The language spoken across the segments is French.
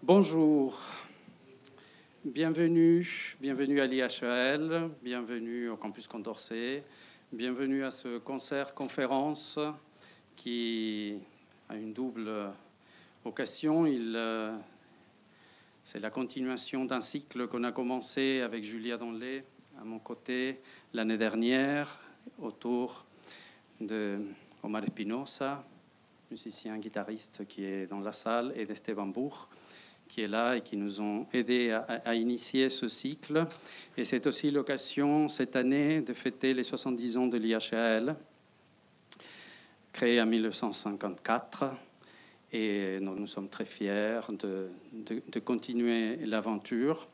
Bonjour, bienvenue à l'IHEL, bienvenue au campus Condorcet, bienvenue à ce concert-conférence qui a une double occasion. C'est la continuation d'un cycle qu'on a commencé avec Julia Donlé à mon côté l'année dernière autour de Omar Espinosa, musicien guitariste qui est dans la salle, et d'Esteban Bourg qui est là et qui nous ont aidés à initier ce cycle. Et c'est aussi l'occasion cette année de fêter les 70 ans de l'IHEL, créée en 1954. Et nous sommes très fiers de continuer l'aventure.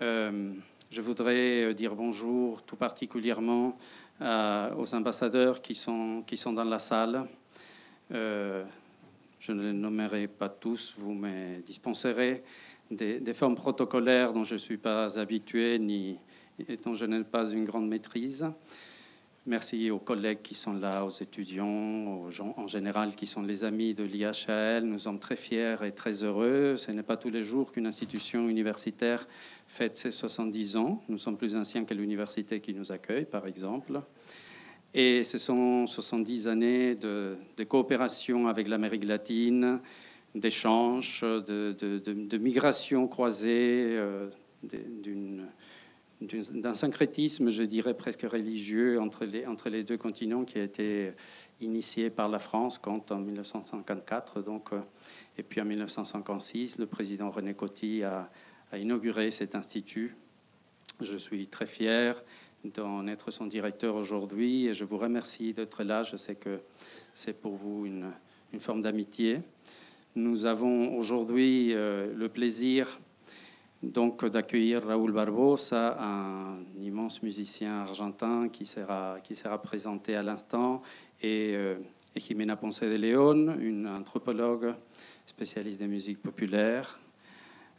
Je voudrais dire bonjour tout particulièrement aux ambassadeurs qui sont dans la salle. Je ne les nommerai pas tous, vous me dispenserez des formes protocolaires dont je ne suis pas habitué et dont je n'ai pas une grande maîtrise. Merci aux collègues qui sont là, aux étudiants, aux gens en général qui sont les amis de l'IHEL. Nous sommes très fiers et très heureux. Ce n'est pas tous les jours qu'une institution universitaire fête ses 70 ans. Nous sommes plus anciens que l'université qui nous accueille, par exemple. Et ce sont 70 années de coopération avec l'Amérique latine, d'échanges, de migration croisée, d'un syncrétisme, je dirais, presque religieux entre les deux continents qui a été initié par la France en 1954. Et puis en 1956, le président René Coty a inauguré cet institut. Je suis très fier d'en être son directeur aujourd'hui et je vous remercie d'être là. Je sais que c'est pour vous une forme d'amitié. Nous avons aujourd'hui le plaisir donc d'accueillir Raúl Barbosa, un immense musicien argentin qui sera présenté à l'instant, et Jimena Ponce de León, une anthropologue spécialiste des musiques populaires.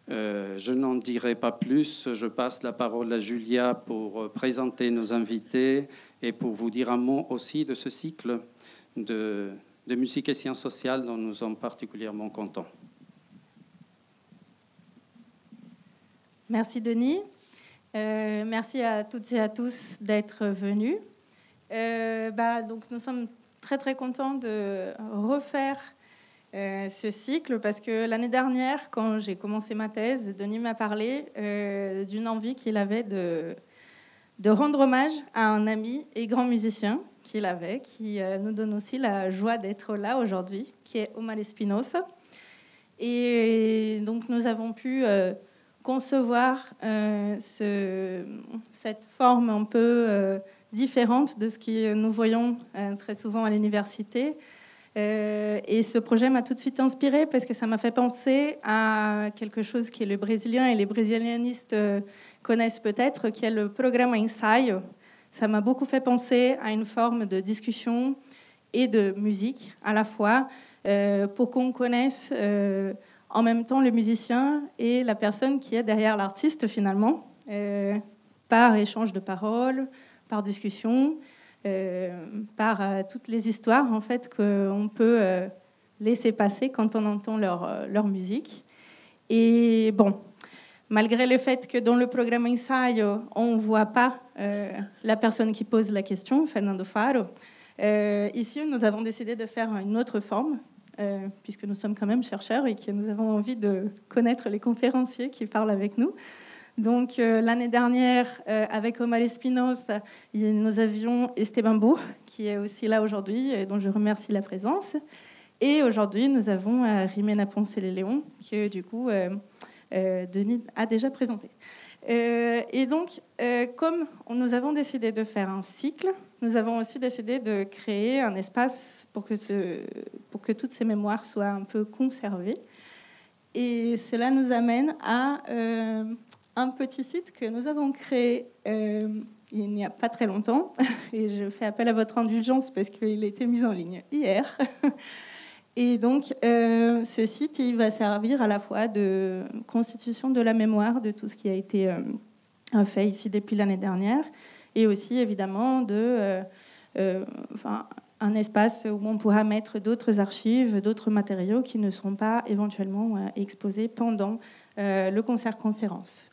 Je n'en dirai pas plus. Je passe la parole à Julia pour présenter nos invités et pour vous dire un mot aussi de ce cycle de musique et sciences sociales dont nous sommes particulièrement contents. Merci Denis. Merci à toutes et à tous d'être venus. Donc nous sommes très très contents de refaire ce cycle parce que l'année dernière, quand j'ai commencé ma thèse, Denis m'a parlé d'une envie qu'il avait de rendre hommage à un ami et grand musicien qu'il avait, qui nous donne aussi la joie d'être là aujourd'hui, qui est Omar Espinosa. Et donc nous avons pu concevoir cette forme un peu différente de ce que nous voyons très souvent à l'université. Et ce projet m'a tout de suite inspirée parce que ça m'a fait penser à quelque chose que les Brésiliens et les brésilianistes connaissent peut-être, qui est le programme ensaio. Ça m'a beaucoup fait penser à une forme de discussion et de musique à la fois, pour qu'on connaisse en même temps le musicien et la personne qui est derrière l'artiste finalement, par échange de paroles, par discussion, par toutes les histoires en fait qu'on peut laisser passer quand on entend leur musique. Et bon, malgré le fait que dans le programme ensaio on voit pas la personne qui pose la question, Fernando Faro, ici nous avons décidé de faire une autre forme, puisque nous sommes quand même chercheurs et que nous avons envie de connaître les conférenciers qui parlent avec nous. Donc l'année dernière, avec Omar Espinosa, nous avions Esteban Bourg, qui est aussi là aujourd'hui, et dont je remercie la présence. Et aujourd'hui, nous avons Jimena Ponce de León, que du coup, Denis a déjà présenté. Et donc, comme nous avons décidé de faire un cycle, nous avons aussi décidé de créer un espace pour que toutes ces mémoires soient un peu conservées. Et cela nous amène à un petit site que nous avons créé il n'y a pas très longtemps. Et je fais appel à votre indulgence parce qu'il a été mis en ligne hier. Et donc, ce site, il va servir à la fois de constitution de la mémoire de tout ce qui a été fait ici depuis l'année dernière, et aussi, évidemment, un espace où on pourra mettre d'autres archives, d'autres matériaux qui ne seront pas éventuellement exposés pendant le concert-conférence.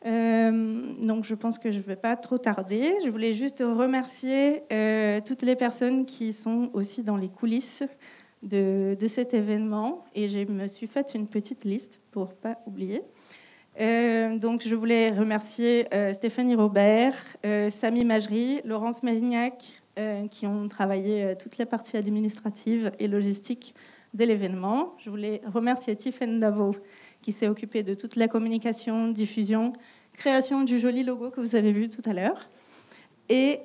Donc je pense que je ne vais pas trop tarder. Je voulais juste remercier toutes les personnes qui sont aussi dans les coulisses de cet événement. Et je me suis faite une petite liste pour ne pas oublier. Donc je voulais remercier Stéphanie Robert, Samy Majri, Laurence Mérignac, qui ont travaillé toutes les parties administratives et logistiques de l'événement. Je voulais remercier Tiffaine Davo, qui s'est occupée de toute la communication, diffusion, création du joli logo que vous avez vu tout à l'heure. Et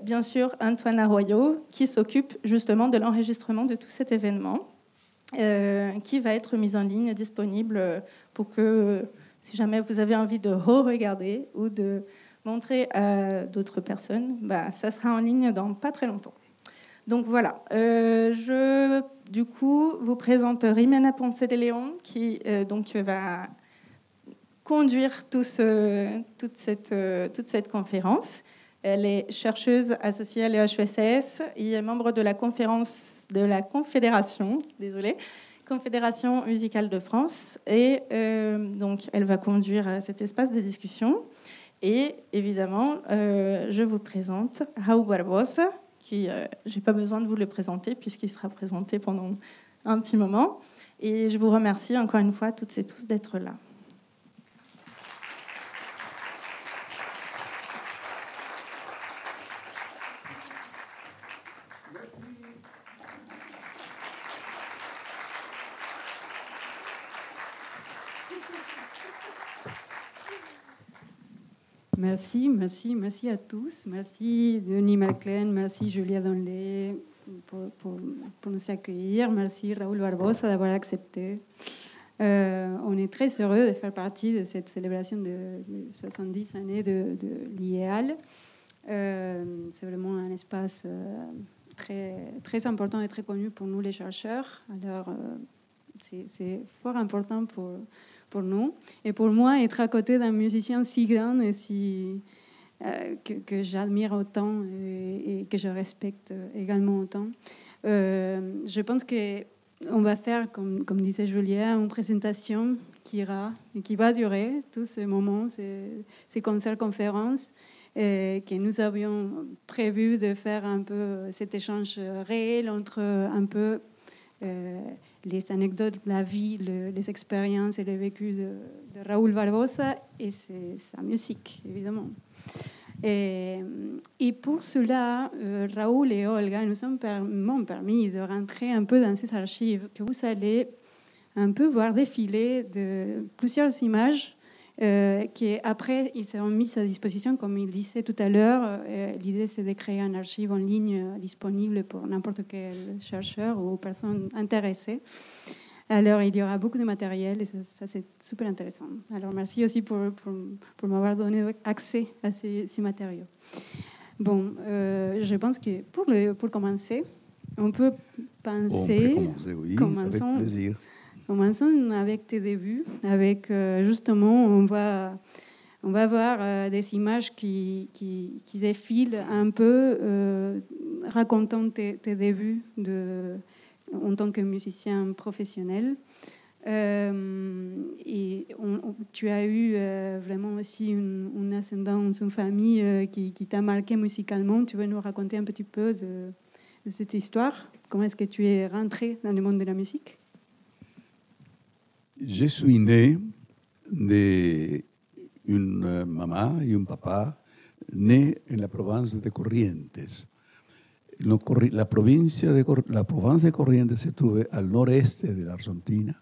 bien sûr, Antoine Arroyo, qui s'occupe justement de l'enregistrement de tout cet événement, qui va être mis en ligne, disponible pour que, si jamais vous avez envie de re-regarder ou de montrer à d'autres personnes, ça sera en ligne dans pas très longtemps. Donc voilà, je du coup vous présente Rimena Ponce de Leon, qui donc va conduire toute cette conférence. Elle est chercheuse associée à l'EHESS et est membre de la Confédération musicale de France. Et donc, elle va conduire cet espace de discussion. Et évidemment, je vous présente Raúl Barbosa, qui, je n'ai pas besoin de vous le présenter puisqu'il sera présenté pendant un petit moment. Et je vous remercie encore une fois, toutes et tous, d'être là. Merci à tous. Merci Denis Maclean, merci Julia Donlé pour nous accueillir. Merci Raúl Barbosa d'avoir accepté. On est très heureux de faire partie de cette célébration de 70 années de l'IEAL. C'est vraiment un espace très important et très connu pour nous les chercheurs. Alors, c'est fort important pour nous. Et pour moi, être à côté d'un musicien si grand et que j'admire autant et que je respecte également autant, je pense qu'on va faire, comme disait Julia, une présentation qui va durer tout ce moment, ces concerts-conférences, que nous avions prévu de faire un peu cet échange réel entre un peu les anecdotes, la vie, les expériences et les vécus de Raúl Barbosa et sa musique, évidemment. Et pour cela, Raúl et Olga m'ont permis de rentrer un peu dans ces archives que vous allez un peu voir défiler de plusieurs images qui après ils seront mises à disposition, comme il disait tout à l'heure. L'idée c'est de créer un archive en ligne disponible pour n'importe quel chercheur ou personne intéressée. Alors il y aura beaucoup de matériel et ça c'est super intéressant. Alors merci aussi pour m'avoir donné accès à ces matériaux. Bon, je pense que pour commencer, on peut penser... On peut commencer, oui, avec plaisir. Commençons avec tes débuts, avec justement, on va voir des images qui défilent un peu, racontant tes débuts en tant que musicien professionnel. Et tu as eu vraiment aussi une ascendance, une famille qui t'a marqué musicalement. Tu veux nous raconter un petit peu de cette histoire? Comment est-ce que tu es rentré dans le monde de la musique? Je suis né d'une maman et un papa nés en la province de Corrientes. La province de Corrientes se trouve al noroeste de l'Argentina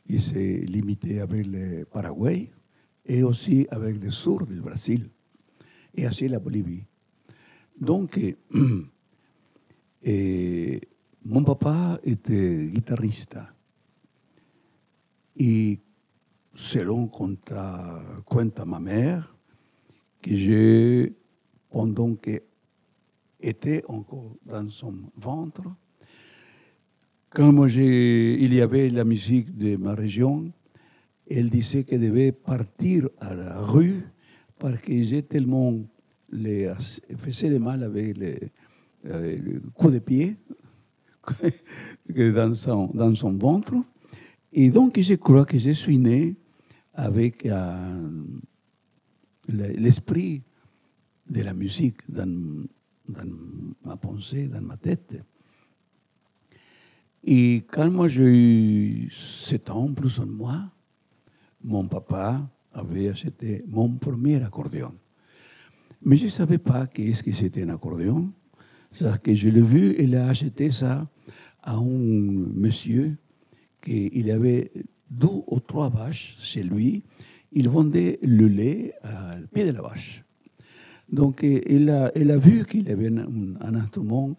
et se limitait avec le Paraguay et aussi avec le sur du Brésil et aussi la Bolivie. Donc, mon papa était guitariste. Et selon cuenta ma mère, que pendant que était encore dans son ventre, quand il y avait la musique de ma région, elle disait qu'elle devait partir à la rue parce que j'ai tellement faisait de mal avec le coup de pied dans son ventre. Et donc, je crois que je suis né avec l'esprit de la musique dans ma pensée, dans ma tête. Et quand moi j'ai eu 7 ans, plus ou moins, mon papa avait acheté mon premier accordéon. Mais je ne savais pas qu'est-ce que c'était un accordéon. C'est-à-dire que je l'ai vu, il a acheté ça à un monsieur qui avait 2 ou 3 vaches chez lui. Il vendait le lait au pied de la vache. Donc, il a vu qu'il y avait un instrument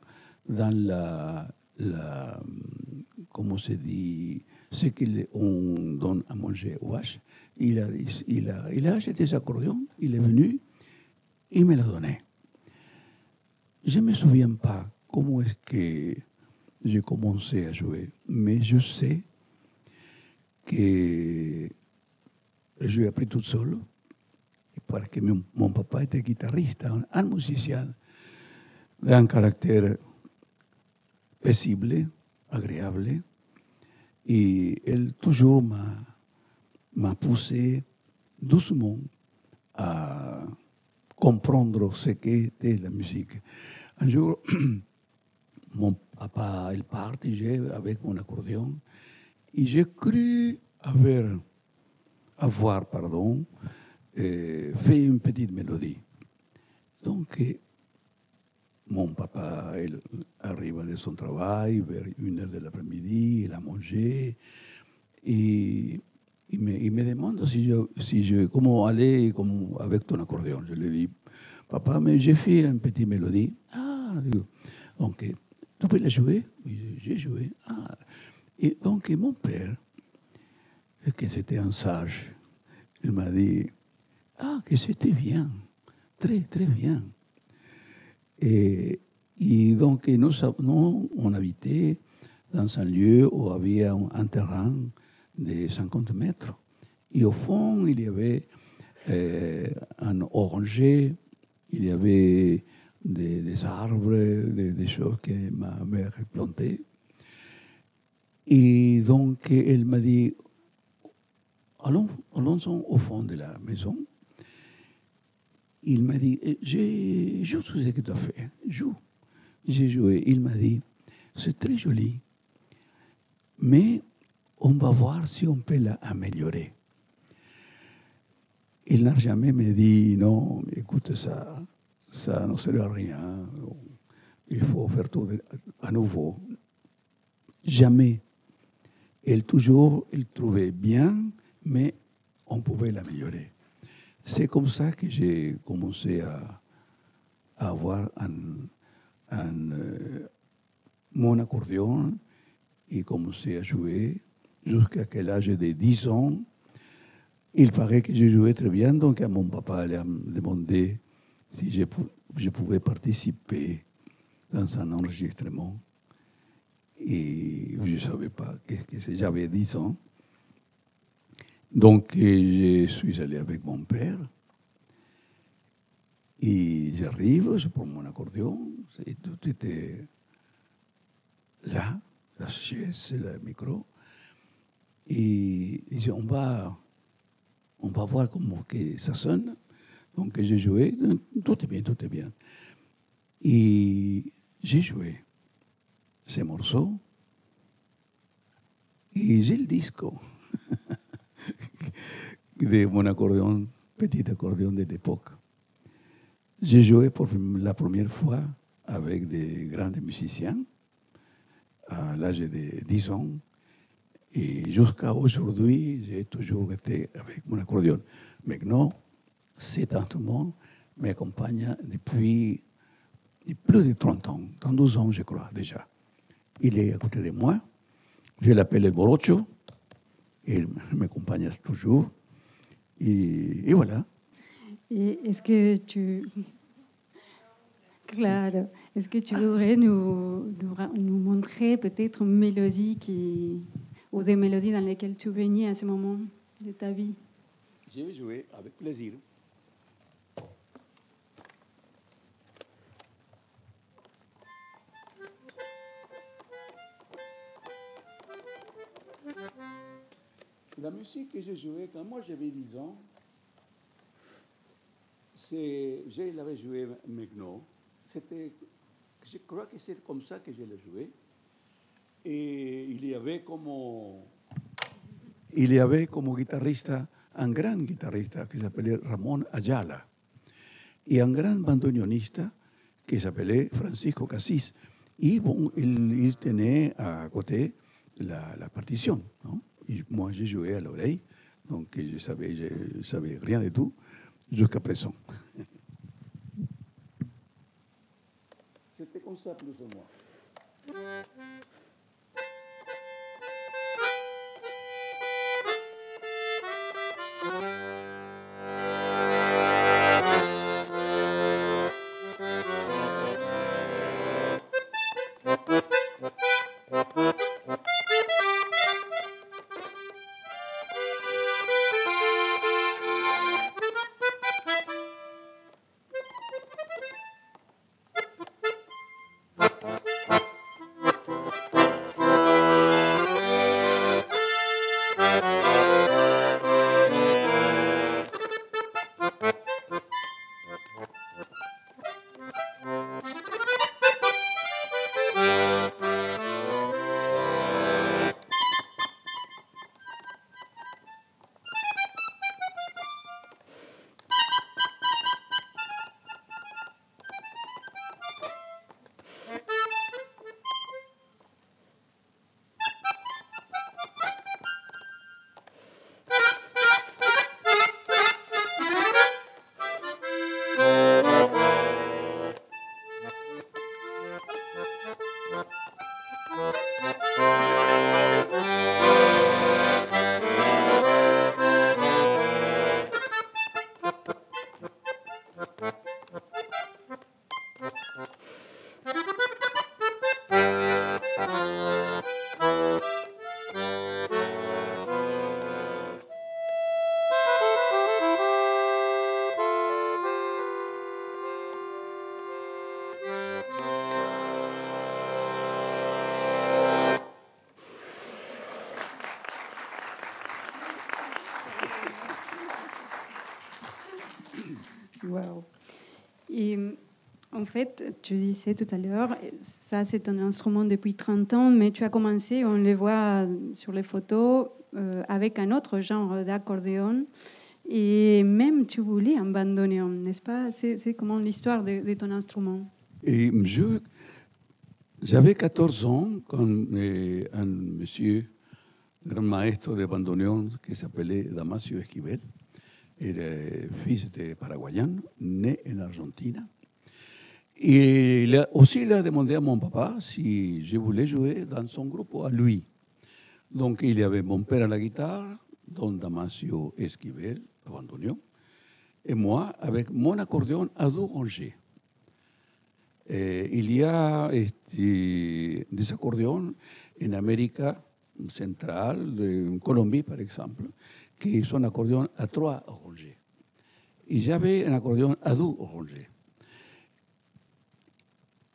dans comment se dit, ce qu'on donne à manger aux vaches. Il a acheté cet accordéon, il est venu, il me l'a donné. Je ne me souviens pas comment est-ce que j'ai commencé à jouer, mais je sais que j'ai appris tout seul, parce que mon papa était guitariste, un musicien d'un caractère paisible, agréable, et elle toujours m'a poussé doucement à comprendre ce qu'était la musique. Un jour, mon papa, il partait avec mon accordéon, et j'ai cru avoir fait une petite mélodie. Donc, mon papa, il arrive de son travail vers 1h de l'après-midi, il a mangé, et il me demande comment aller avec ton accordéon. Je lui dis, papa, mais j'ai fait une petite mélodie. Ah, donc, tu peux la jouer? Oui, j'ai joué. Ah. Et donc, mon père, que c'était un sage, il m'a dit, ah, que c'était bien, très, très bien. Et donc, nous, on habitait dans un lieu où il y avait un terrain de 50 mètres. Et au fond, il y avait un oranger, il y avait des arbres, des choses que ma mère a plantées. Et donc, elle m'a dit, allons au fond de la maison. Il m'a dit, joue tout ce que tu as fait, joue. J'ai joué. Il m'a dit, c'est très joli, mais on va voir si on peut l'améliorer. Il n'a jamais me dit, non, écoute, ça ne sert à rien, il faut faire tout à nouveau. Jamais. Il trouvait bien, mais on pouvait l'améliorer. C'est comme ça que j'ai commencé à avoir mon accordéon et commencé à jouer jusqu'à l'âge de 10 ans. Il paraît que je jouais très bien, donc à mon papa lui a demandé si je pouvais participer dans un enregistrement. Et je ne savais pas qu'est-ce que c'est. J'avais 10 ans. Donc, je suis allé avec mon père. Et j'arrive, je prends mon accordéon, et tout était là, la chaise, le micro. Et il dit, on va voir comment que ça sonne. Donc, j'ai joué, tout est bien, tout est bien. Et j'ai joué ces morceaux. Et j'ai le disco de mon accordéon, petit accordéon de l'époque. J'ai joué pour la première fois avec des grands musiciens à l'âge de 10 ans. Et jusqu'à aujourd'hui, j'ai toujours été avec mon accordéon. Maintenant, cet instrument m'accompagne depuis plus de 30 ans, 32 ans, je crois, déjà. Il est à côté de moi. Je l'appelle le Borocho. Il m'accompagne toujours. Et voilà. Et est-ce que Claro. Est-ce que tu voudrais nous montrer peut-être une mélodie ou des mélodies dans lesquelles tu baignais à ce moment de ta vie? Je vais jouer avec plaisir. La musique que j'ai jouée quand moi j'avais 10 ans, je l'avais joué maintenant. Je crois que c'est comme ça que je l'ai joué. Et il y avait como guitarrista un gran guitarrista que s'appelait Ramón Ayala y un gran bandoneonista que s'appelait Francisco Cassis. Et bon, il tenait à côté la partition. Non? Et moi, j'ai joué à l'oreille, donc je savais rien du tout jusqu'à présent. C'était comme ça plus ou moins. Wow. Et en fait, tu disais tout à l'heure, ça c'est un instrument depuis 30 ans, mais tu as commencé, on le voit sur les photos, avec un autre genre d'accordéon. Et même tu voulais un bandoneon, n'est-ce pas? C'est comment l'histoire de ton instrument? Et j'avais 14 ans quand un monsieur, grand maestro de bandoneon, qui s'appelait Damasio Esquivel, era fils de paraguayen, né en Argentine. Et il a demandé à mon papa si je voulais jouer dans son groupe à lui. Donc il y avait mon père à la guitare, don Damasio Esquivel, au bandoneon, et moi avec mon accordéon à dos rangés. Il y a des accordéons en Amérique centrale, en Colombie par exemple, qui sont accordéons à 3 rangées. Et j'avais un accordéon à 2 rangées.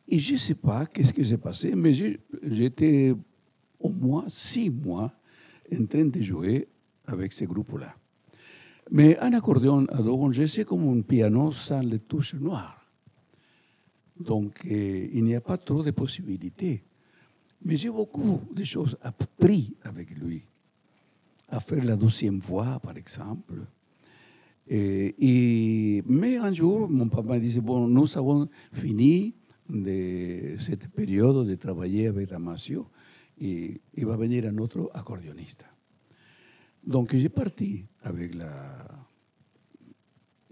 Et je ne sais pas qu'est-ce qui s'est passé, mais j'étais au moins 6 mois en train de jouer avec ce groupe-là. Mais un accordéon à 2 rangées, c'est comme un piano sans les touches noires. Donc, il n'y a pas trop de possibilités. Mais j'ai beaucoup de choses appris avec lui. À faire la 12e voix, par exemple. Mais un jour, mon papa disait, bon, nous avons fini de cette période de travailler avec Damasio et il va venir un autre accordéoniste. Donc, j'ai parti avec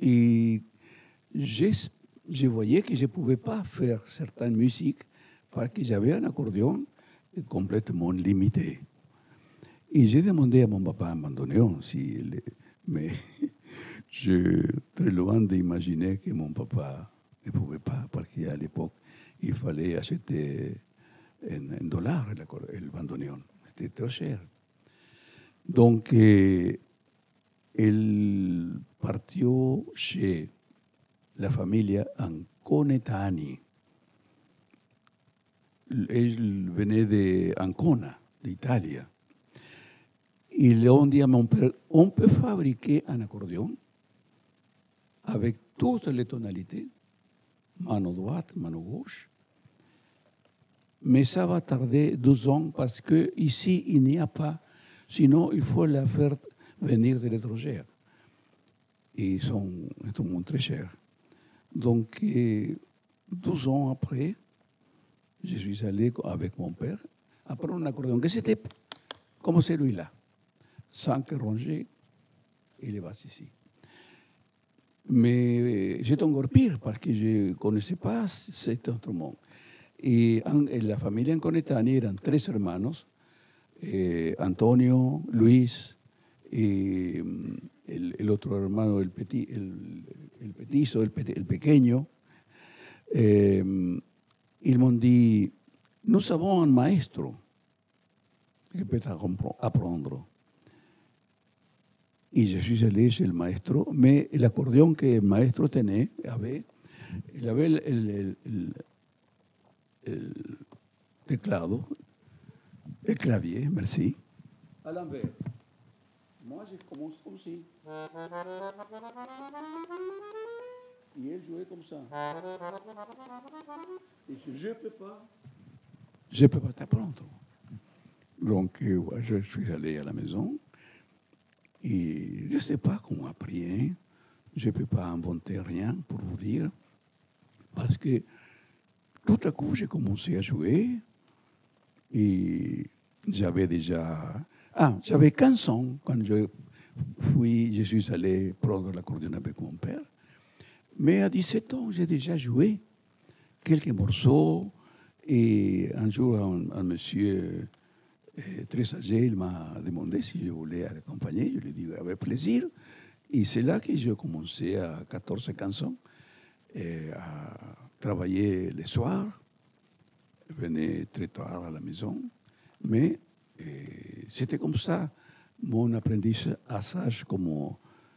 Et je voyais que je ne pouvais pas faire certaines musiques parce que j'avais un accordéon complètement limité. Et j'ai demandé à mon papa un bandoneon, mais je suis très loin d'imaginer que mon papa ne pouvait pas, parce qu'à l'époque, il fallait acheter en dollars le bandoneon. C'était trop cher. Donc, il partit chez la familia Anconetani. Il venait d'Ancona, d'Italie. Ils ont dit à mon père, on peut fabriquer un accordéon avec toutes les tonalités, mano droite, mano gauche, mais ça va tarder 12 ans parce qu'ici, il n'y a pas, sinon il faut la faire venir de l'étranger. Et ils sont très chers. Donc, 12 ans après, je suis allé avec mon père apprendre un accordéon, que c'était comme celui-là, 5 rangées et les basses ici. Mais j'étais encore pire parce que je ne connaissais pas cet instrument. Y en la familia en Conetani eran 3 hermanos, Antonio, Luis y el otro hermano, el petizo, el pequeño. Ils m'ont dit, nous avons un maestro qui peut apprendre. Y je suis allé chez le maestro, mais l'accordéon que el maestro tenía, il avait el teclado, el clavier, merci, à l'envers. Moi, je commence comme ça. Et elle jouait comme ça. Et je ne peux pas t'apprendre. Donc, je suis allé à la maison et je ne sais pas comment apprendre. Je ne peux pas inventer rien pour vous dire. Parce que tout à coup, j'ai commencé à jouer et j'avais déjà... j'avais 15 ans quand je suis allé prendre l'accordéon avec mon père. Mais à 17 ans, j'ai déjà joué quelques morceaux et un jour, un monsieur très âgé, il m'a demandé si je voulais l'accompagner. Je lui ai dit avec plaisir. Et c'est là que j'ai commencé à 14-15 ans à travailler les soirs. Je venais très tard à la maison. Mais c'était comme ça mon apprentissage comme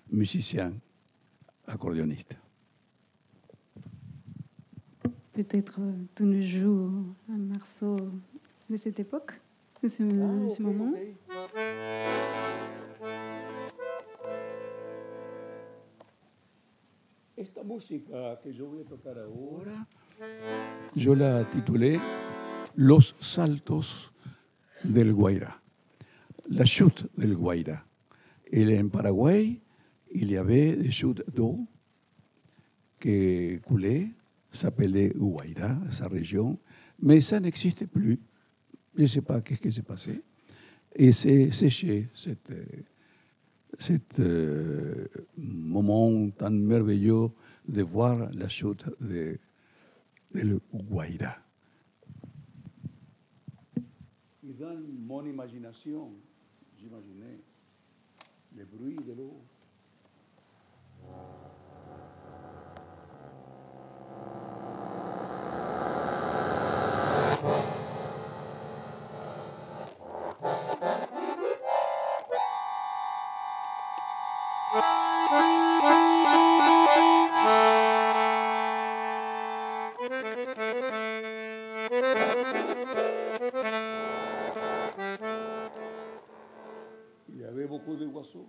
musicien accordéoniste. Peut-être tu nous joues un morceau de cette époque, de ce moment. Okay. Esta música que yo voy a tocar ahora, yo la titulé Los Saltos del Guairá, la chute del Guairá. En Paraguay, il y avait des chutes d'eau qui coulaient, s'appelait Guairá, sa région, mais ça n'existe plus. Je ne sais pas qu'est-ce qui s'est passé. Et c'est séché, cet moment tan merveilleux de voir la chute del Guairá. Et dans mon imagination, j'imaginais le bruit de l'eau. Il y avait beaucoup de oiseaux.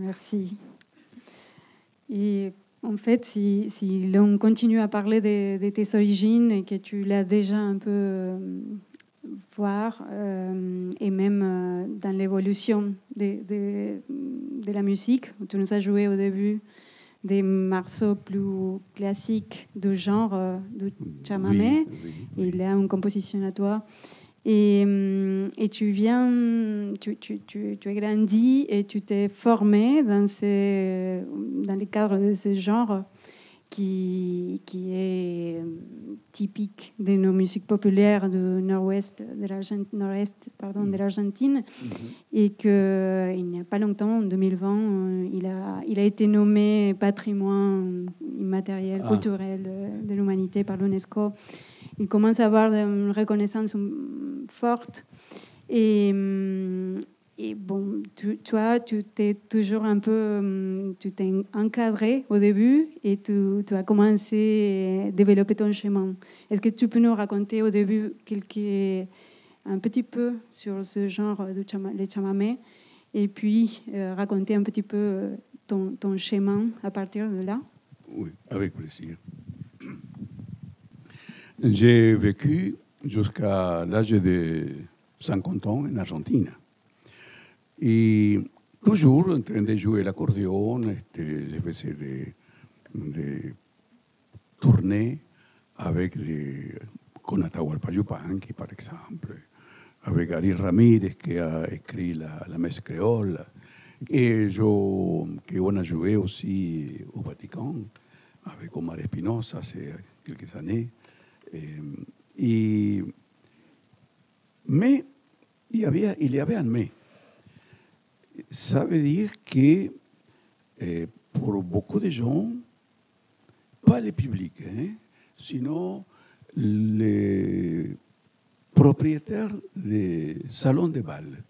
Merci. Et en fait, si l'on continue à parler de tes origines et que tu l'as déjà un peu voir, et même dans l'évolution de la musique, tu nous as joué au début des morceaux plus classiques du genre du chamamé, et il y a une composition à toi. Et tu as grandi et tu t'es formé dans le cadre de ce genre qui est typique de nos musiques populaires du nord-est de l'Argentine, et qu'il n'y a pas longtemps, en 2020, il a été nommé patrimoine immatériel, culturel de l'humanité par l'UNESCO. Il commence à avoir une reconnaissance forte. Et bon, toi, tu t'es toujours un peu, tu t'es encadré au début et tu as commencé à développer ton chemin. Est-ce que tu peux nous raconter au début un petit peu sur ce genre de le chamamé, et puis raconter un petit peu ton chemin à partir de là? Oui, avec plaisir. J'ai vécu jusqu'à l'âge de 50 ans en Argentine. Et toujours en train de jouer l'accordéon, je faisais des tournées avec con Atahualpa Yupanqui, par exemple, avec Ari Ramírez, qui a écrit la messe créole. Et on a joué aussi au Vatican avec Omar Espinosa, c'est quelques années. Mais il y avait un mais. Ça veut dire que pour beaucoup de gens, pas les publics, sinon les propriétaires des salons de bal.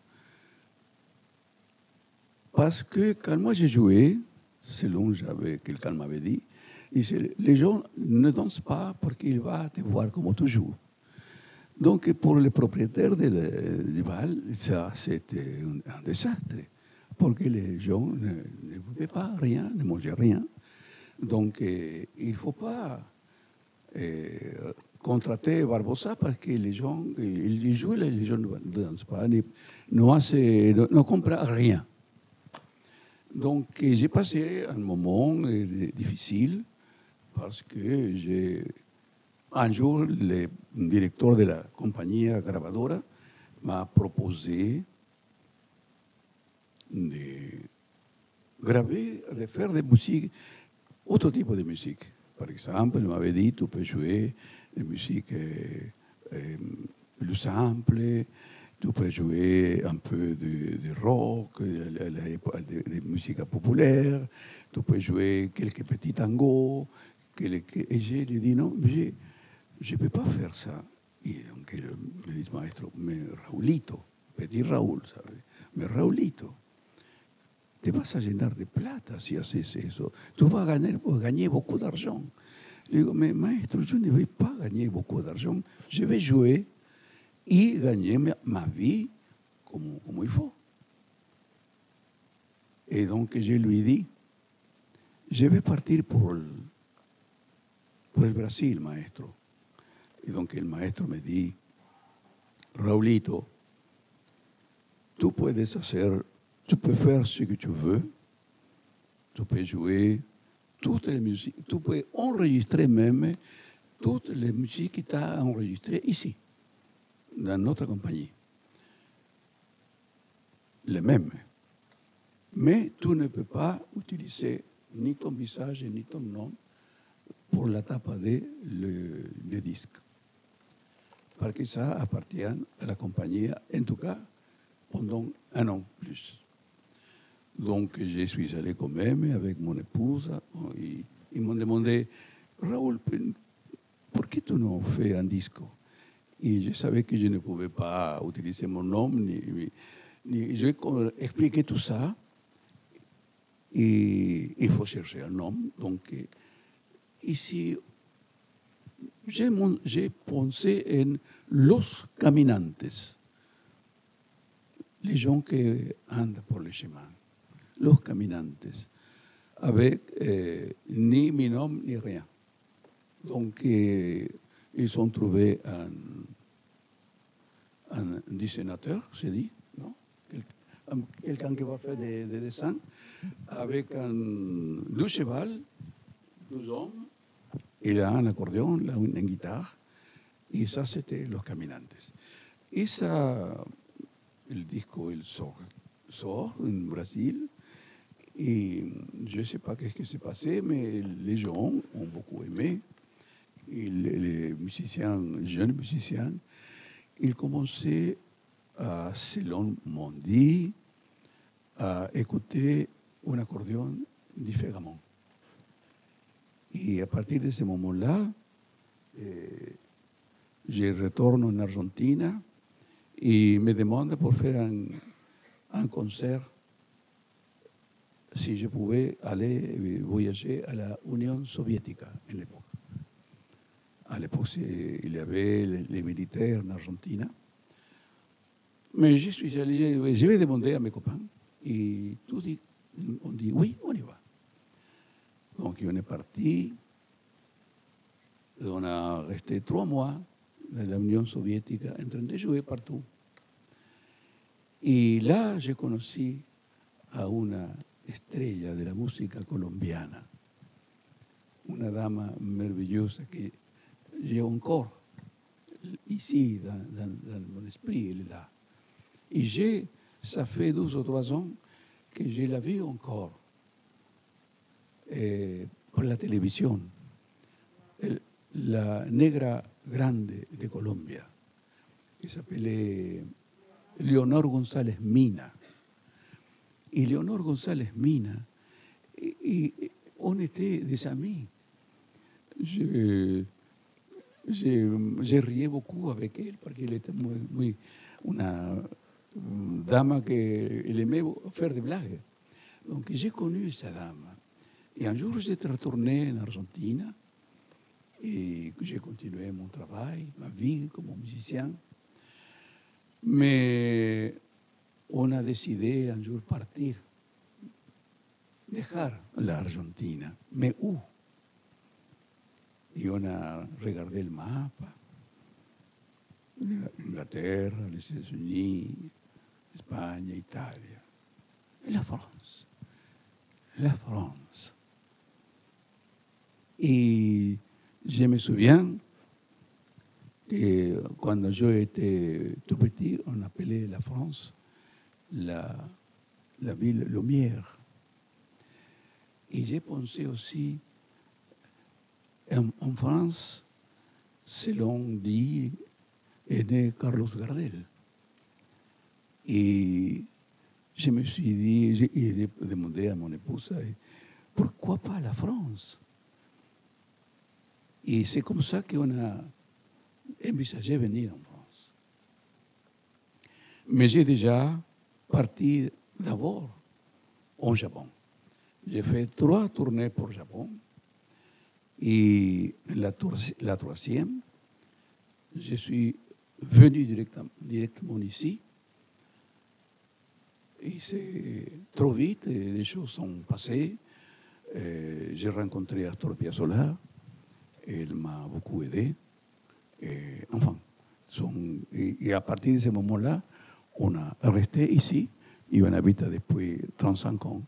Parce que quand moi j'ai joué, selon quelqu'un m'avait dit, les gens ne dansent pas parce qu'il va te voir comme tu joues. Donc pour les propriétaires du bal, ça c'était un désastre. Parce que les gens ne buvaient pas rien, ne mangeaient rien. Donc il ne faut pas contrater Barbosa parce que les gens, ils jouent, les gens ne dansent pas, ne comprennent rien. Donc j'ai passé un moment difficile parce que un jour, le directeur de la compagnie gravadora m'a proposé de faire de musique, autre type de musique. Par exemple, il m'avait dit, tu peux jouer de musique plus simple, tu peux jouer un peu de rock, de musique populaire, tu peux jouer quelques petits tangos. Et je lui ai dit, non, je ne peux pas faire ça. Et donc, me dit, maestro, mais Raulito, petit Raúl, ¿sabes? Mais Raulito, te vas a llenar de plata si haces eso. Tu vas a gagner beaucoup d'argent. Je lui dis, mais maestro, je ne vais pas gagner beaucoup d'argent. Je vais jouer et gagner ma vie comme il faut. Et donc, je lui ai dit, je vais partir pour el Brasil, maestro. Y donc el maestro me dit, Raulito, tu peux faire ce que tu veux, tu peux jouer toutes les musiques, tu peux enregistrer même toutes les musiques que tu as enregistrées ici, dans notre compagnie. Les mêmes. Mais tu ne peux pas utiliser ni ton visage ni ton nom pour la tapa de disque. Parce que ça appartient à la compagnie, en tout cas, pendant un an plus. Donc, je suis allé quand même avec mon épouse. Ils m'ont demandé, Raúl, pourquoi tu n'as fait un disque? Et je savais que je ne pouvais pas utiliser mon nom, j'ai expliqué tout ça. Et il faut chercher un nom. Donc, ici, j'ai pensé en los caminantes, les gens qui andent pour le chemin, Los Caminantes, avec ni mi nom ni rien. Donc, ils ont trouvé un dessinateur, c'est dit, non? Quelqu'un qui va faire des dessins, avec deux chevals, 2 hommes, il a un accordéon, une guitare, et ça, c'était Los Caminantes. Et ça, le disco, il sort en Brésil, et je ne sais pas qu'est-ce qui s'est passé, mais les gens ont beaucoup aimé. Et les musiciens, jeunes musiciens, ils commençaient, selon m'ont dit, à écouter un accordéon différemment. Et à partir de ce moment-là, je retourne en Argentine et me demande pour faire un concert si je pouvais aller voyager à la Union soviétique à l'époque. À l'époque, il y avait les militaires en Argentine. Mais je suis allé, je vais demander à mes copains. Et tout dit, on dit oui, on y va. Donc on est parti. On a resté 3 mois dans l'Union soviétique en train de jouer partout. Et là, j'ai connu à une estrella de la música colombiana, una dama merveilleuse que j'ai encore ici dans mon esprit, elle est là. Et ça fait 12 ou 3 ans que je la vis encore por la télévision. La negra grande de Colombia, qui s'appelait Leonor González Mina. Et Leonor González Mina, et on était des amis. J'ai rié beaucoup avec elle parce qu'elle était una dame qu'elle aimait faire des blagues. Donc j'ai connu cette dame. Et un jour, j'étais retourné en Argentine et j'ai continué mon travail, ma vie comme musicien. Mais on a décidé un jour partir, dejar la Argentina. Mais où? Et on a regardé le mapa. Inglaterra, les États-Unis, Espagne, Italie. Et la France. La France. Et je me souviens que quand j'étais tout petit, on appelait la France la ville Lumière. Et j'ai pensé aussi, en France, selon dit, est né Carlos Gardel. Et je me suis dit, j'ai demandé à mon épouse, pourquoi pas la France? Et c'est comme ça qu'on a envisagé venir en France. Mais j'ai déjà parti d'abord au Japon. J'ai fait 3 tournées pour le Japon. Et la 3e, je suis venu directement ici. Et c'est trop vite, et les choses sont passées. J'ai rencontré Astor Piazzolla, elle m'a beaucoup aidé. Et, enfin, et à partir de ce moment-là, on a resté ici et on habite depuis 35 ans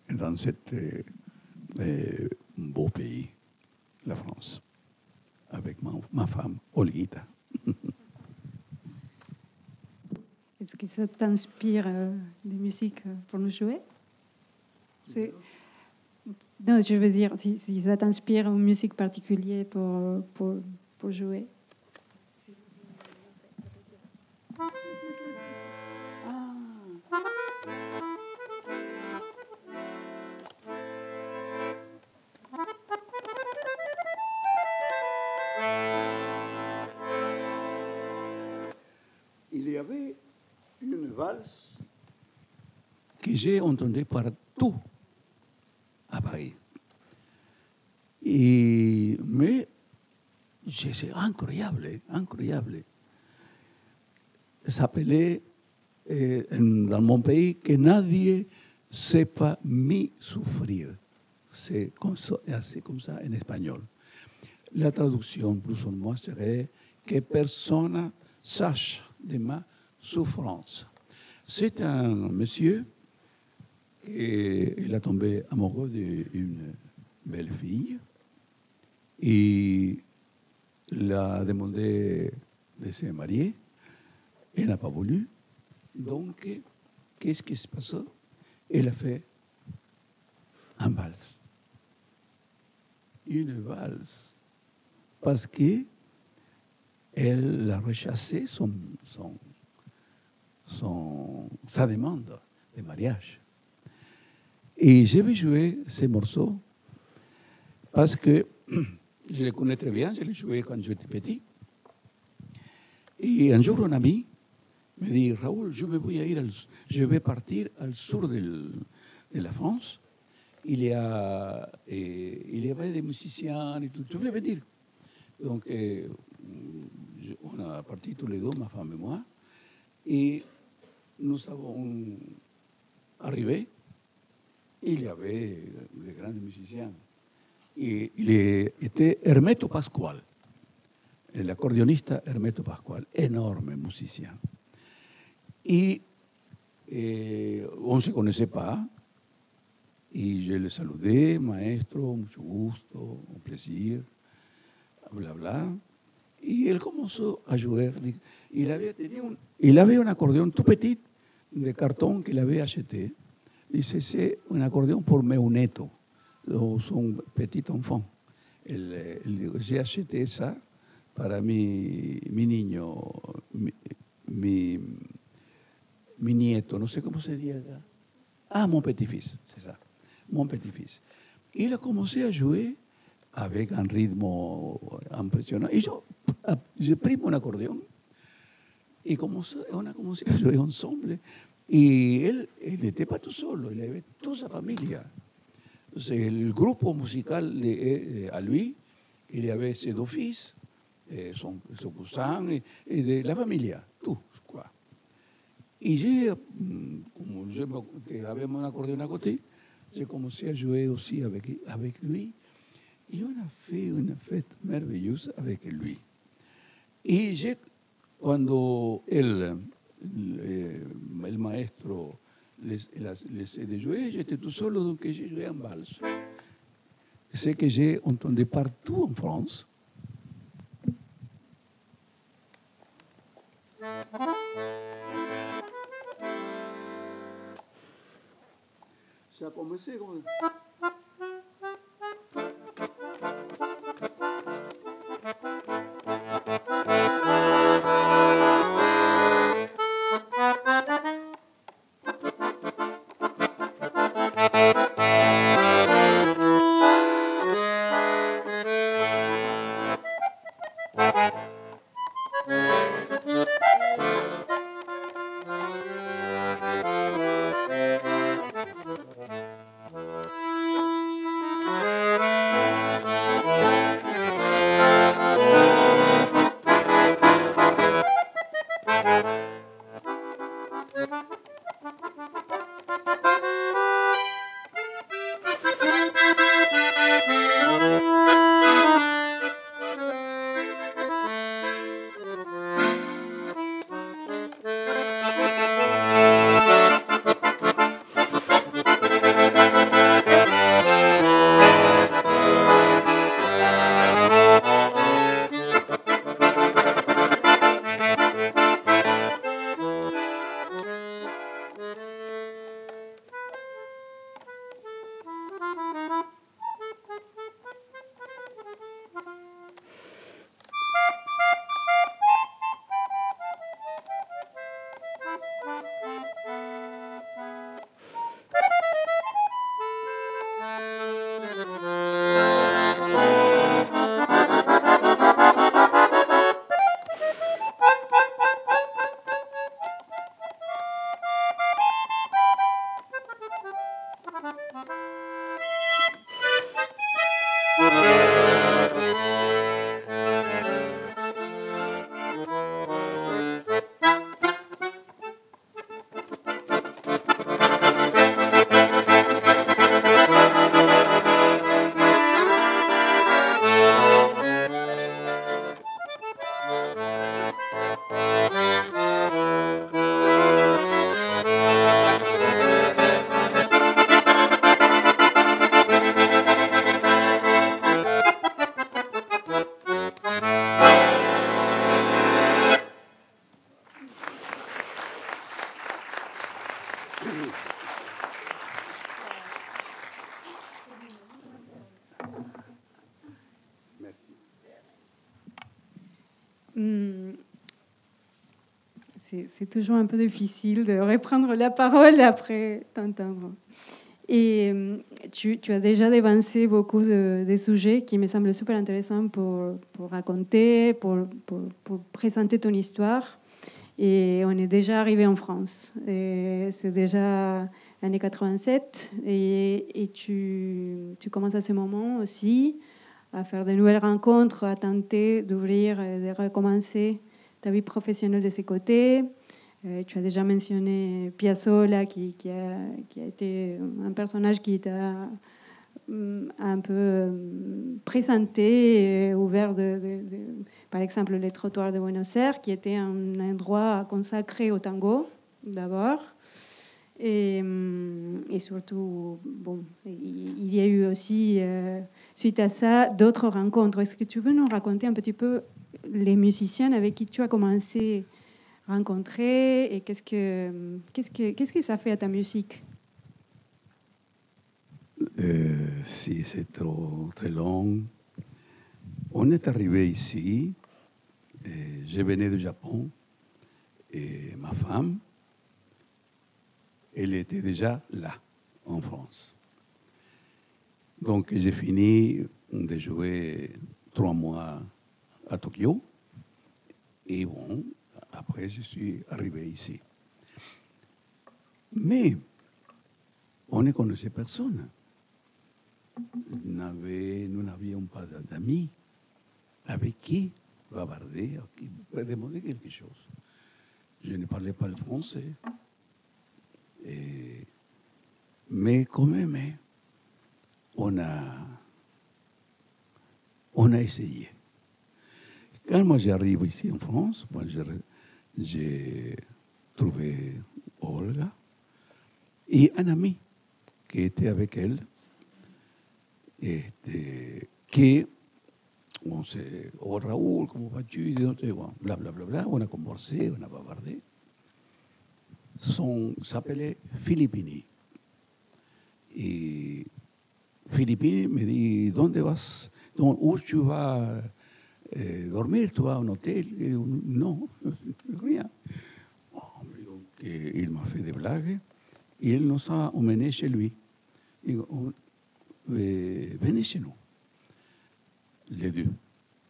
dans ce beau pays, la France, avec ma femme, Olguita. Est-ce que ça t'inspire des musiques pour nous jouer? Non, je veux dire, si ça t'inspire une musique particulière pour jouer. Il y avait une valse que j'ai entendue partout à Paris. Mais c'est incroyable, incroyable. Ça s'appelait dans mon pays que nadie c'est pas mi souffrir. C'est comme ça en espagnol. La traduction, plus ou moins, serait que personne sache de ma souffrance. C'est un monsieur qui a tombé amoureux d'une belle fille et l'a demandé de se marier. Elle n'a pas voulu. Donc, qu'est-ce qui se passe? Elle a fait un valse. Une valse. Parce qu'elle a rechassé sa demande de mariage. Et je vais jouer ces morceaux parce que je les connais très bien, je les jouais quand j'étais petit. Et un jour, un ami me dit, Raoul, je vais partir au sud de la France. Il y avait des musiciens et tout. Je voulais venir. Donc, on a parti tous les deux, ma femme et moi. Et nous avons arrivé. Il y avait des grands musiciens. Et il était Hermeto Pascual, l'accordéoniste Hermeto Pascual, énorme musicien. Et on ne se connaissait pas. Et je le saludé, maestro, mucho gusto, un plaisir, bla bla. Et il commençait à jouer. Il avait un accordéon tout petit de carton qu'il avait acheté. Dice, c'est un accordéon pour mes netos, son petit enfant. J'ai acheté ça para mi niño, mi nieto, no sé cómo se dit. Ah, mon petit-fils, c'est ça, mon petit-fils. Il a commencé à jouer avec un rythme impressionnant. Et j'ai pris mon accordéon et on a commencé à jouer ensemble. Et il n'était pas tout seul, il avait toute sa famille. Le groupe musical à lui, il y avait ses deux fils, son cousin et de la famille, tout. Quoi. Et comme j'avais mon accordéon à côté, j'ai commencé à jouer aussi avec lui. Et on a fait une fête merveilleuse avec lui. Et quand el maestro les de jouer, j'étais tout seul, donc j'ai joué en valse. C'est que j'ai entendu partout en France. Ça a commencé comme... C'est toujours un peu difficile de reprendre la parole après t'entendre. Et tu as déjà dévancé beaucoup de sujets qui me semblent super intéressants pour raconter, pour présenter ton histoire. Et on est déjà arrivé en France. Et c'est déjà l'année 87. Et tu commences à ce moment aussi à faire de nouvelles rencontres, à tenter d'ouvrir et de recommencer ta vie professionnelle de ces côtés. Tu as déjà mentionné Piazzolla, qui a été un personnage qui t'a un peu présenté et ouvert, par exemple, les trottoirs de Buenos Aires, qui était un endroit consacré au tango, d'abord. Et surtout, bon, il y a eu aussi, suite à ça, d'autres rencontres. Est-ce que tu veux nous raconter un petit peu les musiciens avec qui tu as commencé à rencontrer et qu'est-ce que ça fait à ta musique? Si c'est trop très long. On est arrivé ici, je venais du Japon, et ma femme, elle était déjà là, en France. Donc j'ai fini de jouer 3 mois à Tokyo, et bon, après je suis arrivé ici. Mais on ne connaissait personne. Nous n'avions pas d'amis avec qui bavarder, à qui demander quelque chose. Je ne parlais pas le français. Mais quand même, on a essayé. Quand moi j'arrive ici en France, moi j'ai trouvé Olga et un ami qui était avec elle. Que on s'est, oh Raoul, comment vas-tu? Blablabla, on a conversé, on a bavardé. S'appelait Filippini. Et Filippini me dit, où tu vas dormir? Tu vas à un hôtel? Et non, rien. Il m'a fait des blagues et il nous a emmenés chez lui. Venez chez nous, les deux,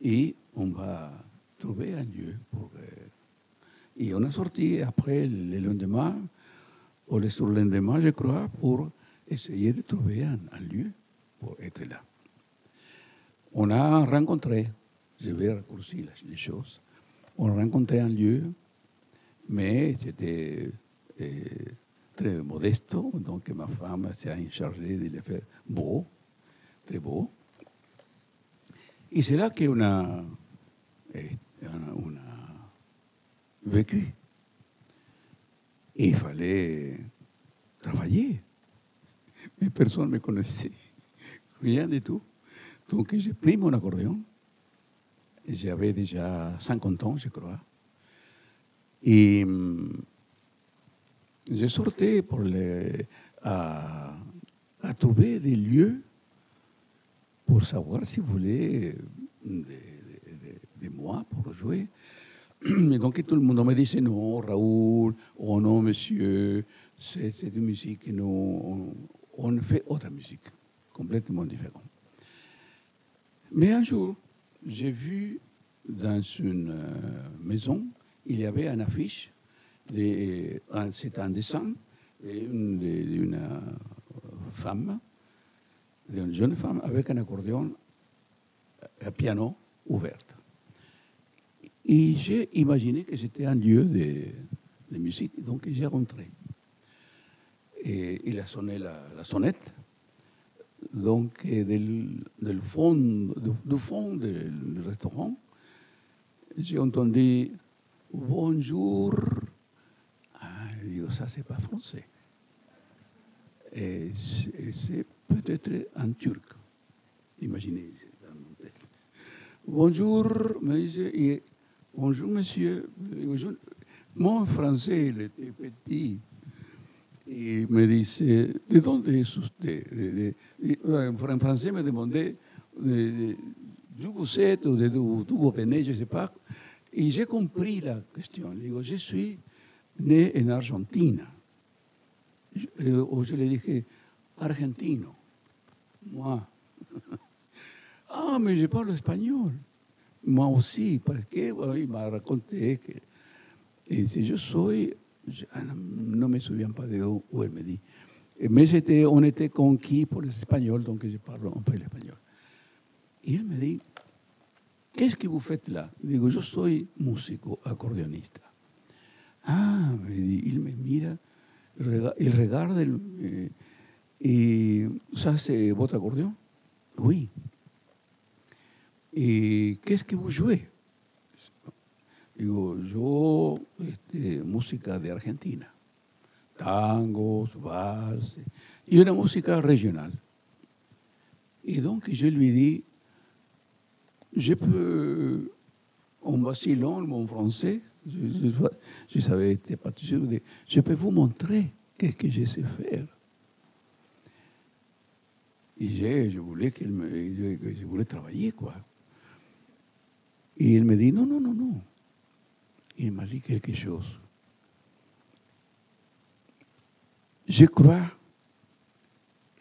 et on va trouver un lieu. Et on est sorti après le lendemain, ou le surlendemain, je crois, pour essayer de trouver un lieu pour être là. On a rencontré, je vais raccourcir les choses, on a rencontré un lieu, mais c'était très modeste, donc ma femme s'est chargée de le faire beau, très beau. Et c'est là qu'on a vécu. Et il fallait travailler. Mais personne ne me connaissait, rien du tout. Donc j'ai pris mon accordéon. J'avais déjà 50 ans, je crois. Et je sortais pour à trouver des lieux pour savoir si vous voulez des mois pour jouer. Et donc tout le monde me disait non, Raoul, oh non, monsieur, c'est une musique, nous, on fait autre musique, complètement différente. Mais un jour, j'ai vu dans une maison, il y avait une affiche, c'est un dessin d'une femme, d'une jeune femme avec un accordéon à piano ouvert. Et j'ai imaginé que c'était un lieu de musique, donc j'ai rentré. Et il a sonné la sonnette. Donc, du fond du restaurant, j'ai entendu « Bonjour ». Ah, je dis, ça, c'est pas français. Et c'est peut-être un turc. Imaginez. Bonjour, me disait, bonjour, monsieur. Mon français, il était petit. Il me disait, ¿de dónde es usted? En français, me demandait, d'où vous êtes ou d'où vous venez, je ne sais pas. Et j'ai compris la question. Je suis né en Argentine. Je lui dije, argentino. Moi. Ah, mais je parle espagnol. Moi aussi, parce que il m'a raconté que je soy, no me souviens pas de où elle me dit, mais on était conquis pour l'espagnol, donc je parle un peu l'espagnol. Et il me dit, qu'est-ce que vous faites là? Digo, yo soy músico, acordeonista. Ah, me dit, il me mira, il regarde, et ça c'est votre accordéon? Oui. Et qu'est-ce que vous jouez? Digo, yo, música de Argentina, tangos, valses, y una música regional. Et donc, je lui dis, je peux, en vacilant mon français, je savais, pas sûr, je peux vous montrer qu'est-ce que je sais faire. Et je voulais je voulais travailler, quoi. Et il me dit, non, non, non, non. Il m'a dit quelque chose. Je crois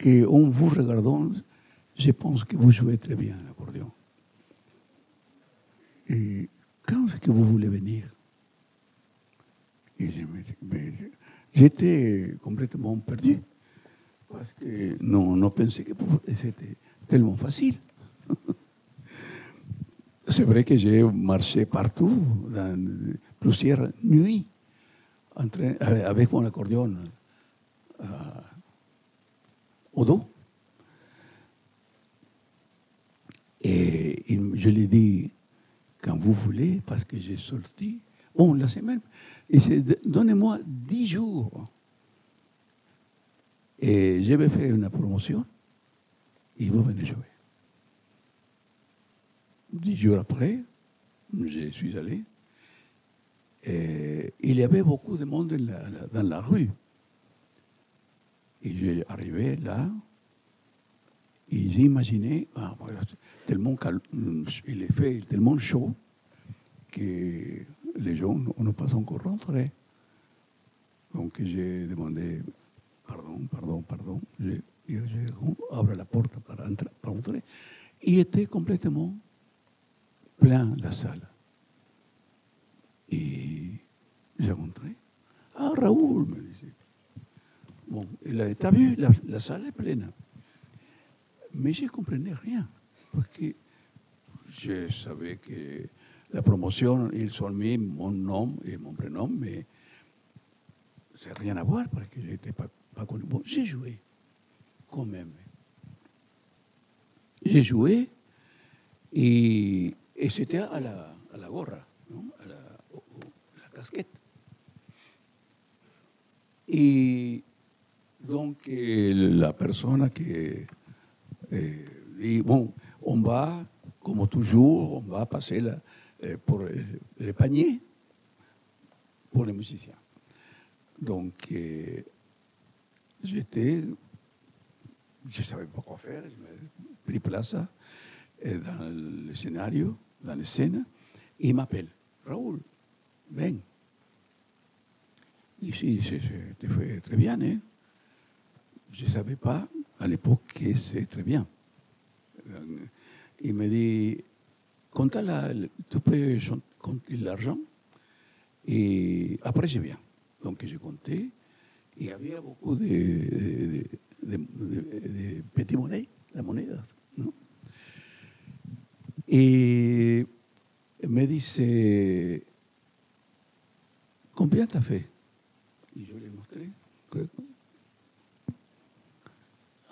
qu'en vous regardant, je pense que vous jouez très bien l'accordéon. Et quand est-ce que vous voulez venir? Et j'étais complètement perdu. Parce que non pensais que c'était tellement facile. C'est vrai que j'ai marché partout, dans plusieurs nuits, avec mon accordéon au dos. Et je lui ai dit, quand vous voulez, parce que j'ai sorti, bon, la semaine, donnez-moi 10 jours. Et je vais faire une promotion et vous venez jouer. 10 jours après, je suis allé. Et il y avait beaucoup de monde dans la rue. Et j'ai arrivé là, et j'ai imaginé, tellement il est fait tellement chaud que les gens n'ont pas encore rentré. Donc j'ai demandé, pardon, je ouvre la porte pour entrer. Il était complètement plein la salle. Et j'ai rentré. Ah, Raoul, me disait. Bon, t'as vu, la salle est pleine. Mais je ne comprenais rien. Parce que je savais que la promotion, ils ont mis mon nom et mon prénom, mais ça n'a rien à voir parce que je n'étais pas connu. Bon, j'ai joué quand même. J'ai joué et c'était à la gorra, non? À la casquette. Et donc, la personne qui dit, bon, on va, comme toujours, on va passer pour le panier pour les musiciens. Donc, je ne savais pas quoi faire, j'ai pris place dans le scénario, dans la scène, et il m'appelle, Raoul, ven. Ici, c'était fait très bien, hein? Je ne savais pas à l'époque que c'est très bien. Il me dit, tu peux compter l'argent et après je viens. Donc j'ai compté et il y avait beaucoup de petites monnaies, la moneda, ¿no? Et il me dit, combien t'as fait? Et je lui ai montré.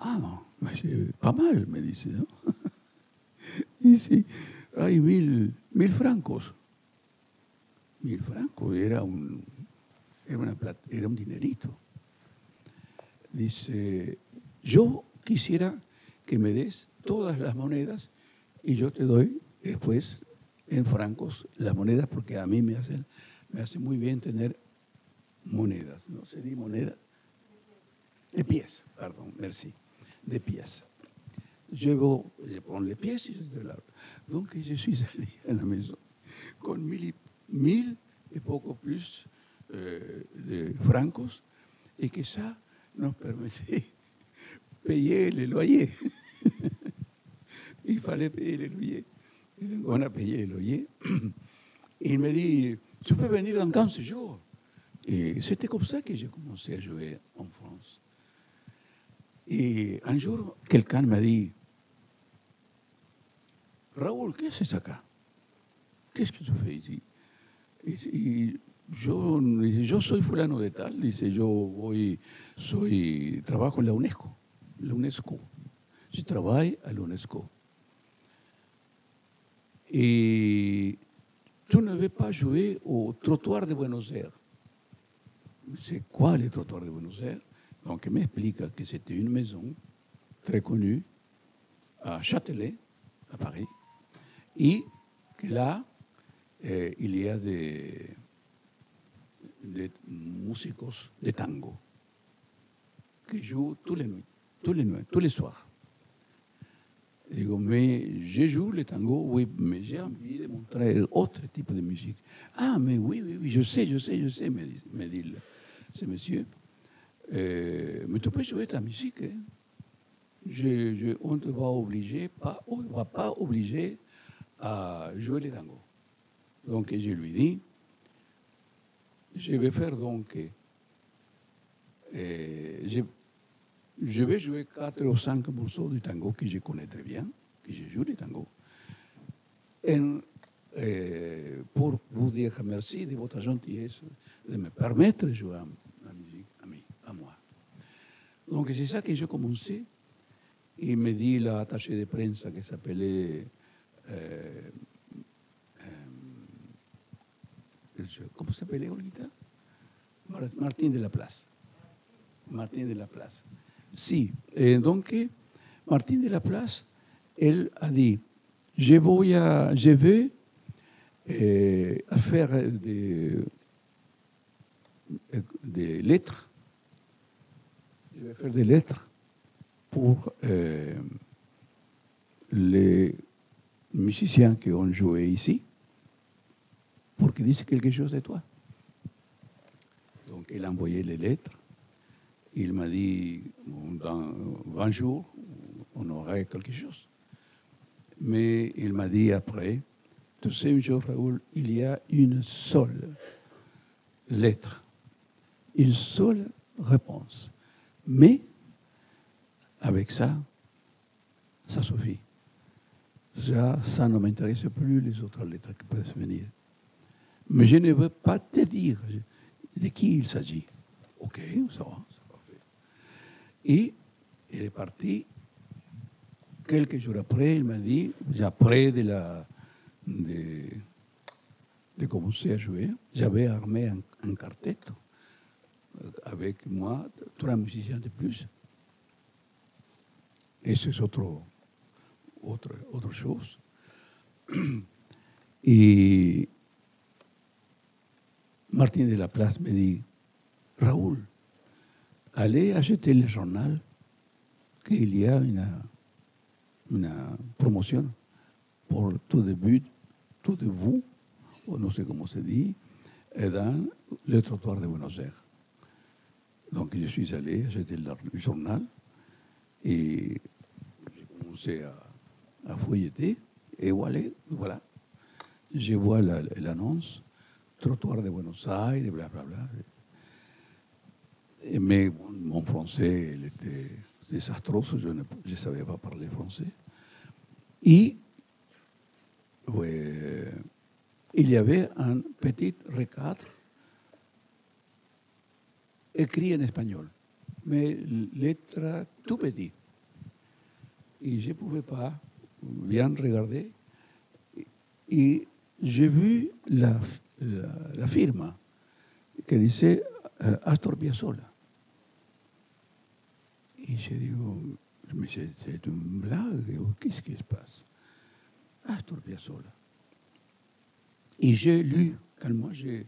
Ah non, c'est pas mal, me dice, ¿no? Dice, hay 1000 francos. 1000 francos, era un dinerito. Dice, yo quisiera que me des todas las monedas y yo te doy después en francos las monedas porque a mí me hace muy bien tener monedas. ¿No se dit monedas? De pièces, pardon, merci. De pièces. Je prends les pièces et je te la... Donc je suis allé à la maison. con 1000 et beaucoup plus de francos, et que ça nous permettait de payer les loyers. Il fallait payer les loyers. Et donc on a payé les loyers. Et il m'a dit, tu peux venir dans 15 jours. Et c'était comme ça que j'ai commencé à jouer en France. Et un jour, quelqu'un m'a dit, Raúl, ¿qué haces acá? Qu'est-ce que tu fais ici? Y yo soy fulano de tal, dice, trabajo en la UNESCO. Je travaille à l'UNESCO. Et tu ne veux pas jouer au trottoir de Buenos Aires. C'est quoi le trottoir de Buenos Aires? Donc, il m'explique que c'était une maison très connue à Châtelet, à Paris, et que là, il y a des músicos de tango qui jouent tous les soirs. Je dis, mais je joue le tango, oui, mais j'ai envie de montrer autre type de musique. Ah, mais oui, je sais, me dit ce monsieur. Mais tu peux jouer ta musique. Hein? On ne va pas obliger à jouer le tango. Donc, je lui dis, je vais faire donc, je vais jouer 4 ou 5 morceaux du tango que je connais très bien, que je joue le tango, pour vous dire merci de votre gentillesse de me permettre de jouer la musique à moi. Donc c'est ça que j'ai commencé. Il me dit l'attaché de presse qui s'appelait comment s'appelait Olguita? Martin de la Place. Martin de la Place. Si. Et donc, Martin de la Place, elle a dit, je vais faire des lettres. Je vais faire des lettres pour les musiciens qui ont joué ici, pour qu'ils disent quelque chose de toi. Donc, il a envoyé les lettres. Il m'a dit, dans 20 jours, on aurait quelque chose. Mais il m'a dit après, tu sais, une chose, Raoul, il y a une seule lettre, une seule réponse. Mais, avec ça, ça suffit. Ça ne m'intéresse plus les autres lettres qui peuvent venir. Mais je ne veux pas te dire de qui il s'agit. Ok, ça va, c'est parfait. Et il est parti. Quelques jours après, il m'a dit, après de commencer à jouer, j'avais armé un quartet avec moi, 3 musiciens de plus. Et c'est autre chose. Et Martin de la Place me dit, Raoul, allez acheter le journal, qu'il y a une promotion pour tout début, tout de vous, ou non sais comment se dit, dans le trottoir de Buenos Aires. Donc je suis allé acheter le journal et j'ai commencé à feuilleter et voilà. Je vois l'annonce, trottoir de Buenos Aires, blablabla. Mais bon, mon français, il était désastreux, je ne savais pas parler français. Et il y avait un petit recadre écrit en espagnol, mais lettre tout petit. Et je ne pouvais pas bien regarder. Et j'ai vu la firme qui disait Astor Piazzolla. Et je dis, mais c'est une blague, qu'est-ce qui se passe? Astor Piazzolla. Et j'ai lu, quand moi j'ai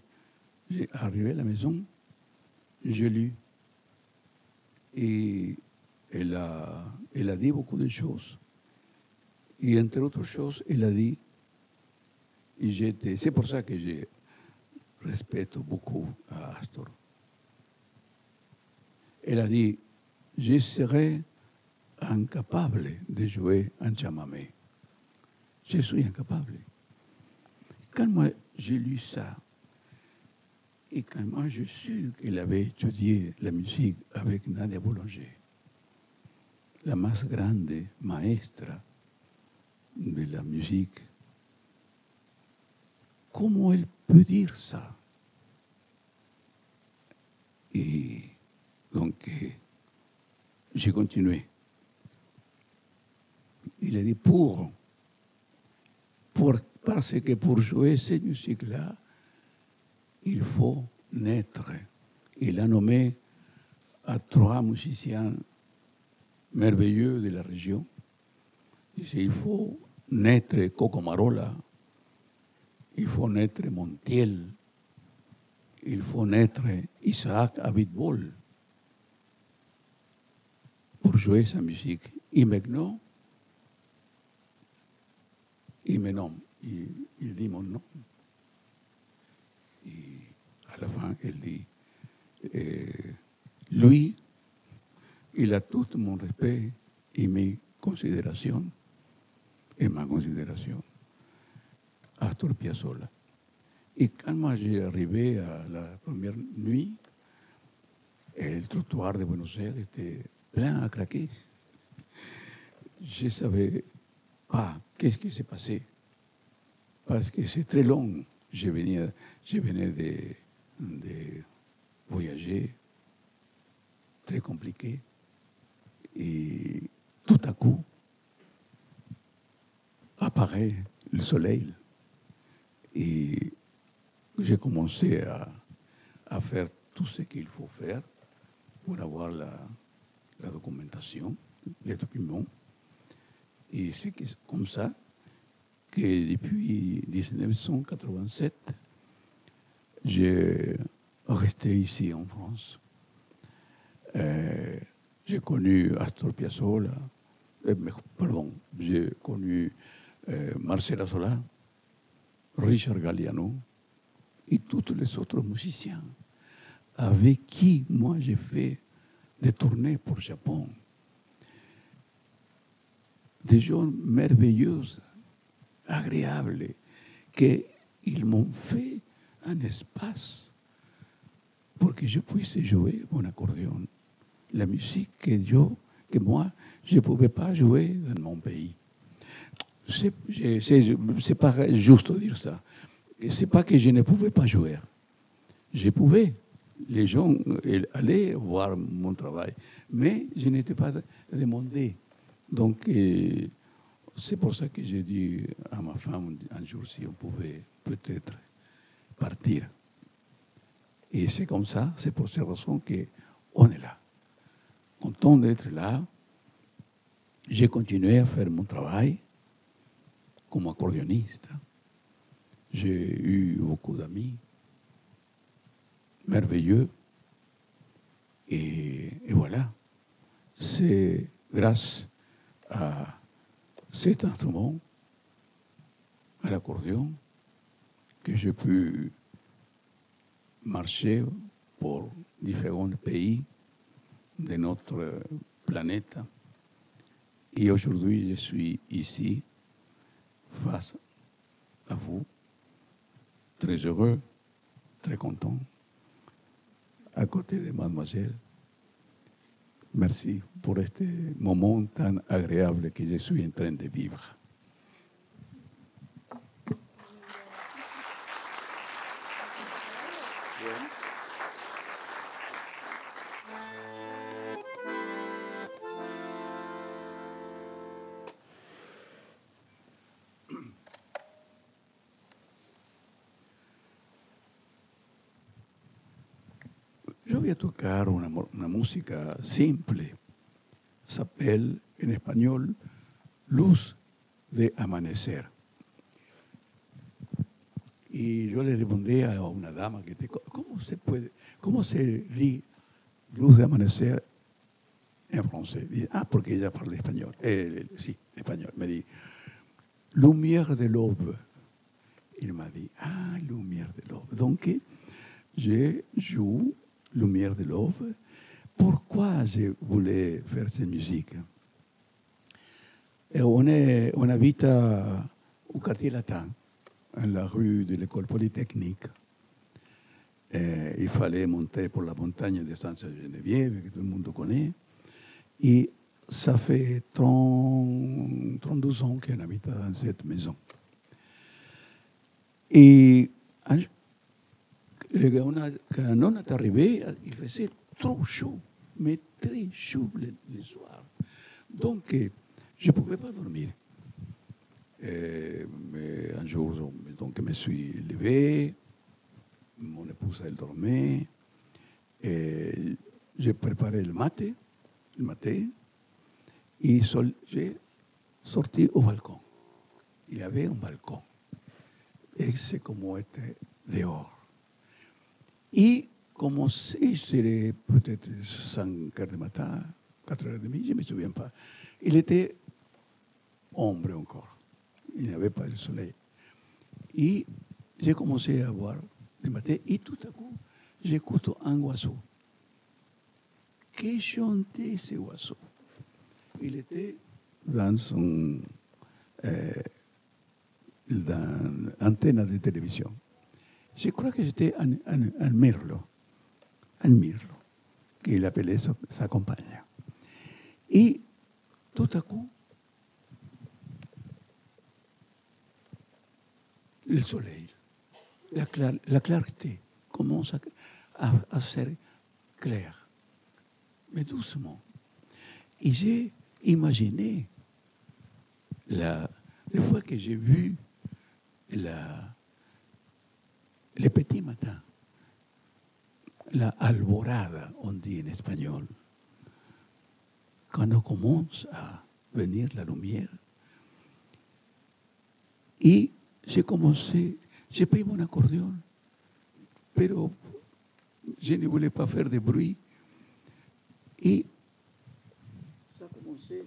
arrivé à la maison, j'ai lu. Et elle a dit beaucoup de choses. Et entre autres choses, elle a dit, C'est pour ça que je respecte beaucoup à Astor. Elle a dit, je serais incapable de jouer un chamamé. Je suis incapable. Quand moi j'ai lu ça, et quand moi je suis qu'elle avait étudié la musique avec Nadia Boulanger, la más grande maestra de la musique, comment elle peut dire ça? Et donc, j'ai continué. Il a dit parce que pour jouer cette musique-là, il faut naître. Il a nommé à 3 musiciens merveilleux de la région. Il faut naître Coco Marola, il faut naître Montiel, il faut naître Isaac Abitbol pour jouer sa musique. Il me nomme, il dit mon nom. Et à la fin, il dit, lui, il a tout mon respect et mes considérations, et ma considération, Astor Piazzolla. Et quand moi j'ai arrivé à la première nuit, le trottoir de Buenos Aires était plein à craquer. Je ne savais pas qu'est-ce qui s'est passé, parce que c'est très long. Je venais de voyager, très compliqué, et tout à coup apparaît le soleil, et j'ai commencé à faire tout ce qu'il faut faire pour avoir la documentation, les documents. Et c'est comme ça que depuis 1987, j'ai resté ici en France. J'ai connu Astor Piazzolla, j'ai connu Marcela Solá, Richard Galliano et tous les autres musiciens avec qui moi j'ai fait des tournées pour le Japon. Des gens merveilleux, agréables, qu'ils m'ont fait un espace pour que je puisse jouer mon accordéon. La musique que moi, je ne pouvais pas jouer dans mon pays. C'est pas juste de dire ça. C'est pas que je ne pouvais pas jouer. Je pouvais. Les gens allaient voir mon travail. Mais je n'étais pas demandé. Donc, c'est pour ça que j'ai dit à ma femme un jour si on pouvait peut-être partir. Et c'est comme ça, c'est pour cette raison qu'on est là. Content d'être là. J'ai continué à faire mon travail comme accordéoniste. J'ai eu beaucoup d'amis merveilleux. Et voilà, c'est grâce à cet instrument, à l'accordéon, que j'ai pu marcher pour différents pays de notre planète. Et aujourd'hui, je suis ici, face à vous, très heureux, très content, à côté de mademoiselle. Merci pour ce moment tan agréable que je suis en train de vivre. Yo voy a tocar una música simple. S'appelle en español Luz de Amanecer. Y yo le demandé a una dama ¿cómo se dit Luz de Amanecer en francés? Dice, porque ella habla español. Sí, español. Me dice, Lumière de l'aube. Il m'a dit, ah, Lumière de l'aube. Donc, je joue Lumière de l'aube. Pourquoi je voulais faire cette musique? Et on habite au quartier latin, dans la rue de l'école polytechnique. Et il fallait monter pour la montagne de Sainte-Geneviève, que tout le monde connaît. Et ça fait 32 ans qu'on habite dans cette maison. Et quand on est arrivé, il faisait trop chaud, mais très chaud le soir. Donc, je ne pouvais pas dormir. Mais un jour, donc, je me suis levé, mon épouse, elle dormait, et j'ai préparé le matin, et j'ai sorti au balcon. Il y avait un balcon. Et c'est comme était dehors. Et comme si c'était peut-être 5 heures du matin, 4h30, je ne me souviens pas. Il était ombre encore. Il n'y avait pas de soleil. Et j'ai commencé à voir le matin et tout à coup, j'écoute un oiseau. Que chantait ce oiseau? Il était dans son dans antenne de télévision. Je crois que c'était un mirlo, qu'il appelait sa compagne. Et tout à coup, le soleil, la clarté commence à ser claire, mais doucement. Et j'ai imaginé la fois que j'ai vu le petit matin, la alborada, on dit en espagnol, quand on commence à venir la lumière. Et j'ai commencé, j'ai pris mon accordéon, mais je ne voulais pas faire de bruit. Et ça a commencé.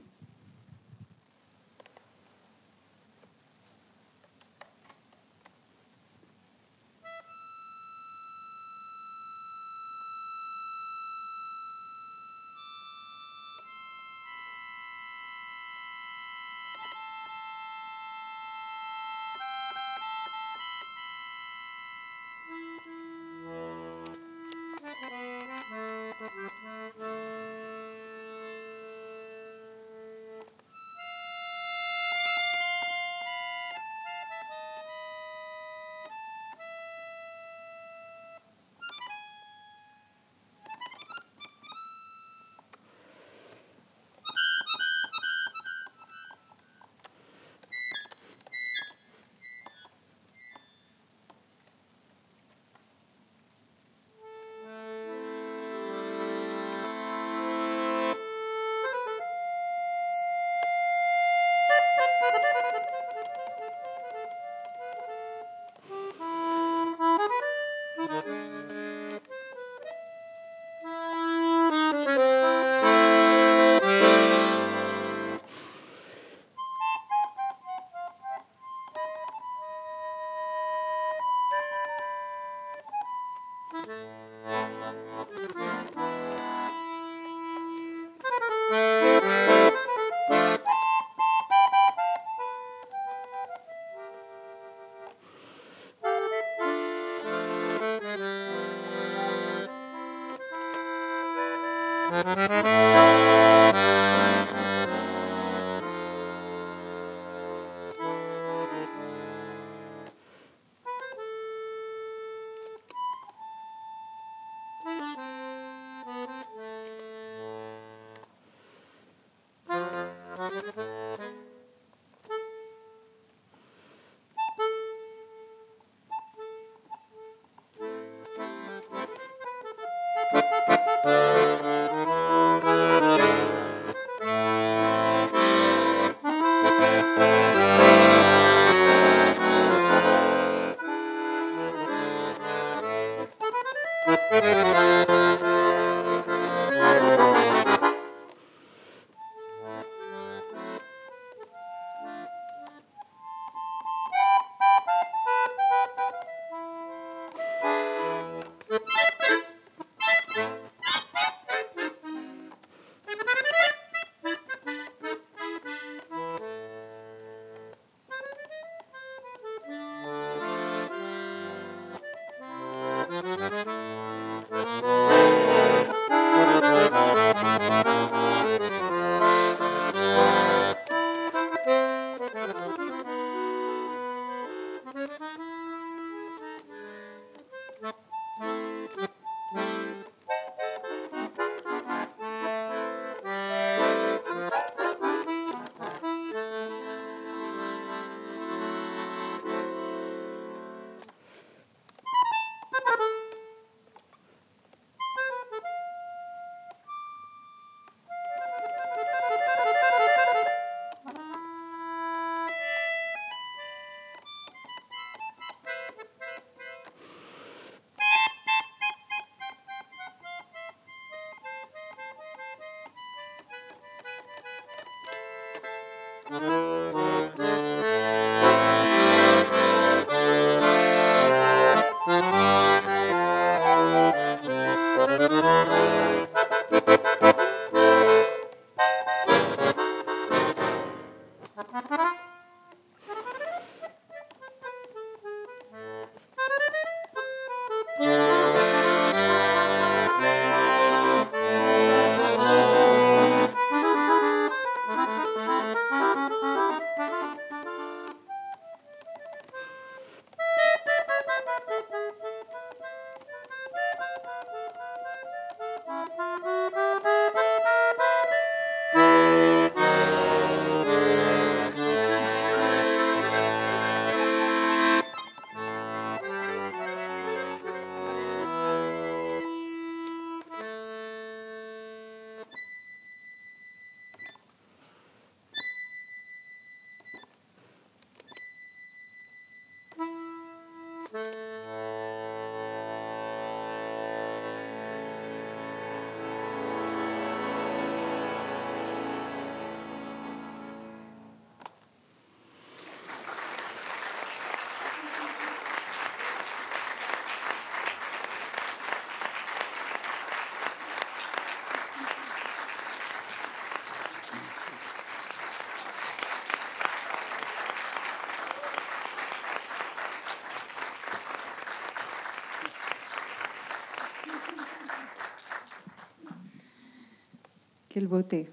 Quelle beauté.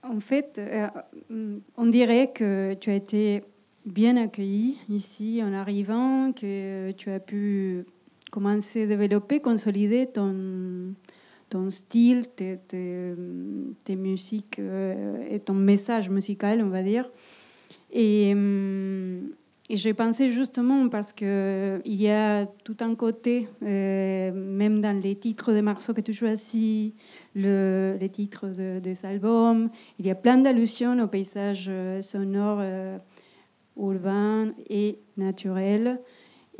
En fait, on dirait que tu as été bien accueilli ici en arrivant, que tu as pu commencer à développer, consolider ton style, tes musiques et ton message musical, on va dire. Et j'ai pensé justement parce qu'il y a tout un côté, même dans les titres des morceaux que tu choisis, les titres des albums, il y a plein d'allusions au paysage sonore, urbain et naturel.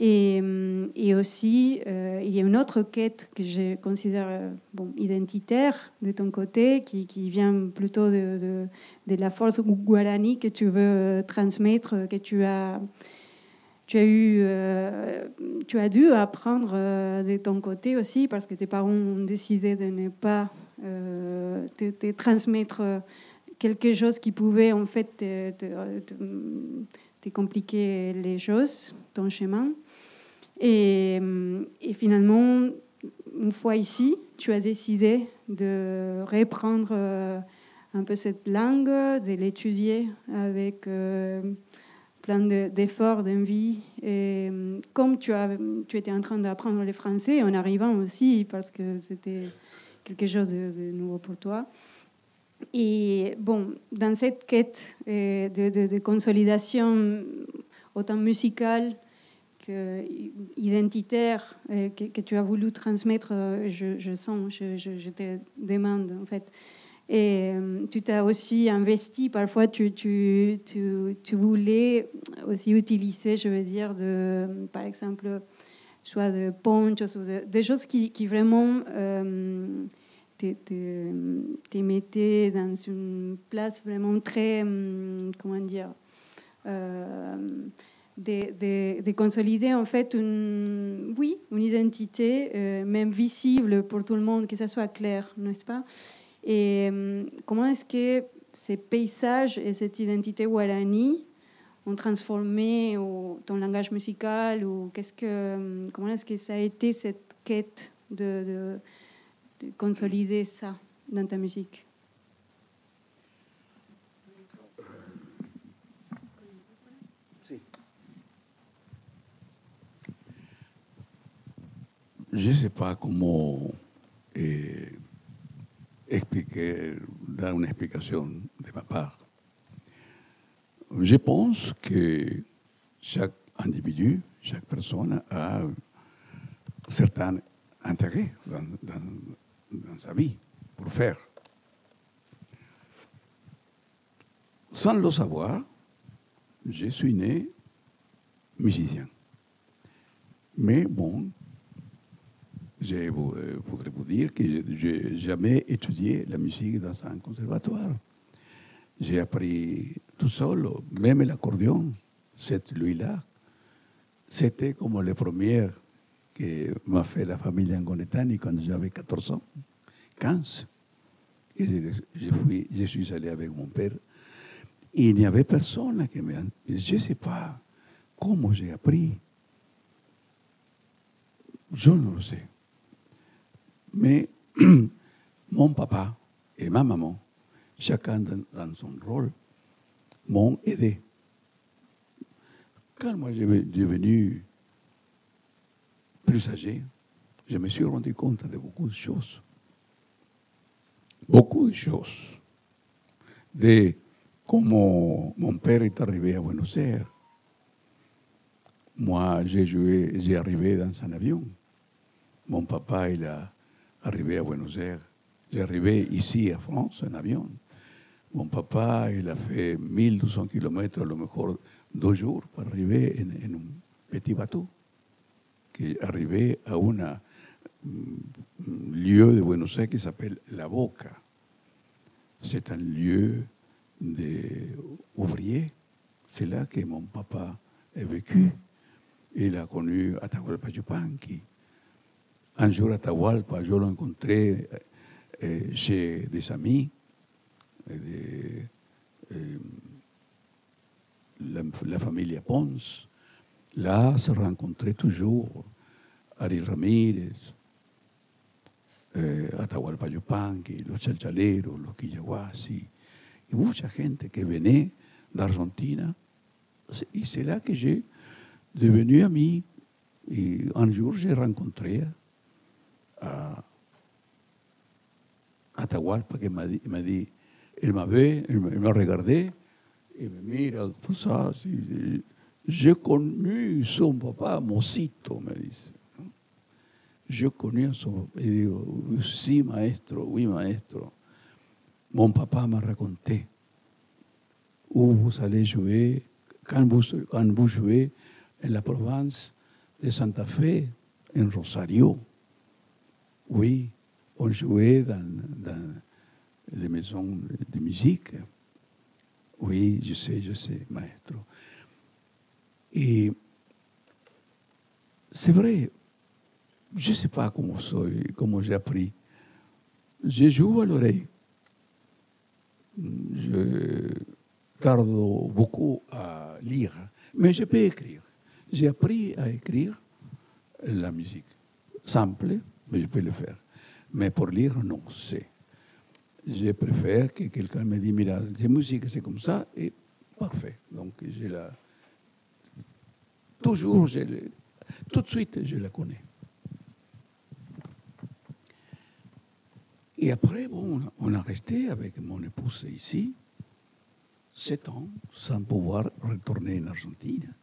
Et aussi, il y a une autre quête que je considère identitaire de ton côté, qui vient plutôt de la force guarani que tu veux transmettre, que tu as dû apprendre de ton côté aussi, parce que tes parents ont décidé de ne pas te transmettre quelque chose qui pouvait en fait te compliquer les choses, ton chemin. Et finalement, une fois ici, tu as décidé de reprendre un peu cette langue, de l'étudier avec plein d'efforts, d'envie. Et comme tu étais en train d'apprendre le français en arrivant aussi, parce que c'était quelque chose de nouveau pour toi. Et bon, dans cette quête de consolidation autant musicale qu'identitaire que tu as voulu transmettre, je sens, je te demande en fait. Et tu t'as aussi investi, parfois tu voulais aussi utiliser, je veux dire, par exemple, soit de ponchos ou des choses qui vraiment te mettaient dans une place vraiment très, comment dire, de consolider en fait une identité, même visible pour tout le monde, que ça soit clair, n'est-ce pas? Et comment est-ce que ces paysages et cette identité guarani ont transformé ton langage musical, ou comment est-ce que ça a été cette quête de consolider ça dans ta musique? je ne sais pas comment dar une explication de ma part. Je pense que chaque individu, chaque personne a certains intérêts dans sa vie pour faire. Sans le savoir, je suis né musicien. Mais bon, je voudrais vous dire que je n'ai jamais étudié la musique dans un conservatoire. J'ai appris tout seul, même l'accordéon, cette nuit-là. C'était comme les premières que m'a fait la famille Angonetani quand j'avais 14 ans, 15. Et je suis allé avec mon père. Et il n'y avait personne qui me... Je ne sais pas comment j'ai appris. Je ne le sais. Mais mon papa et ma maman, chacun dans son rôle, m'ont aidé. Quand moi j'ai devenu plus âgé, je me suis rendu compte de beaucoup de choses. Beaucoup de choses. De comment mon père est arrivé à Buenos Aires. Moi, j'ai arrivé dans un avion. Mon papa, il est arrivé à Buenos Aires. J'ai arrivé ici à France en avion. Mon papa, il a fait 1200 kilomètres, à lo mejor 2 jours, pour arriver en un petit bateau qui est arrivé à un lieu de Buenos Aires qui s'appelle La Boca. C'est un lieu d'ouvriers. C'est là que mon papa a vécu. Il a connu Atahualpa Yupanqui. Un jour, Atahualpa, je l'ai rencontré chez des amis de la famille Pons. Là, se rencontrait toujours Ariel Ramírez, Atahualpa Yupanqui, los chalchaleros, los quillahuasi, y mucha gente que venait d'Argentine. Et c'est là que j'ai devenu ami. Et un jour, j'ai rencontré Atahualpa qui m'a dit, il m'a regardé, et me mira, tout ça. J'ai connu son papa, Mosito, me dit. J'ai connu son papa. Et dit, si, maestro, oui, maestro. Mon papa m'a raconté où vous allez jouer, quand vous jouez en la province de Santa Fe, en Rosario. Oui, on jouait dans les maisons de musique. Oui, je sais, maestro. Et c'est vrai, je ne sais pas comment j'ai appris. Je joue à l'oreille. Je tarde beaucoup à lire, mais je peux écrire. J'ai appris à écrire la musique. Simple, mais je peux le faire. Mais pour lire, non, c'est. Je préfère que quelqu'un me dise, mira, cette musique, c'est comme ça, et parfait. Donc, j'ai la... Toujours, tout de suite, je la connais. Et après, bon, on a resté avec mon épouse ici, 7 ans, sans pouvoir retourner en Argentine,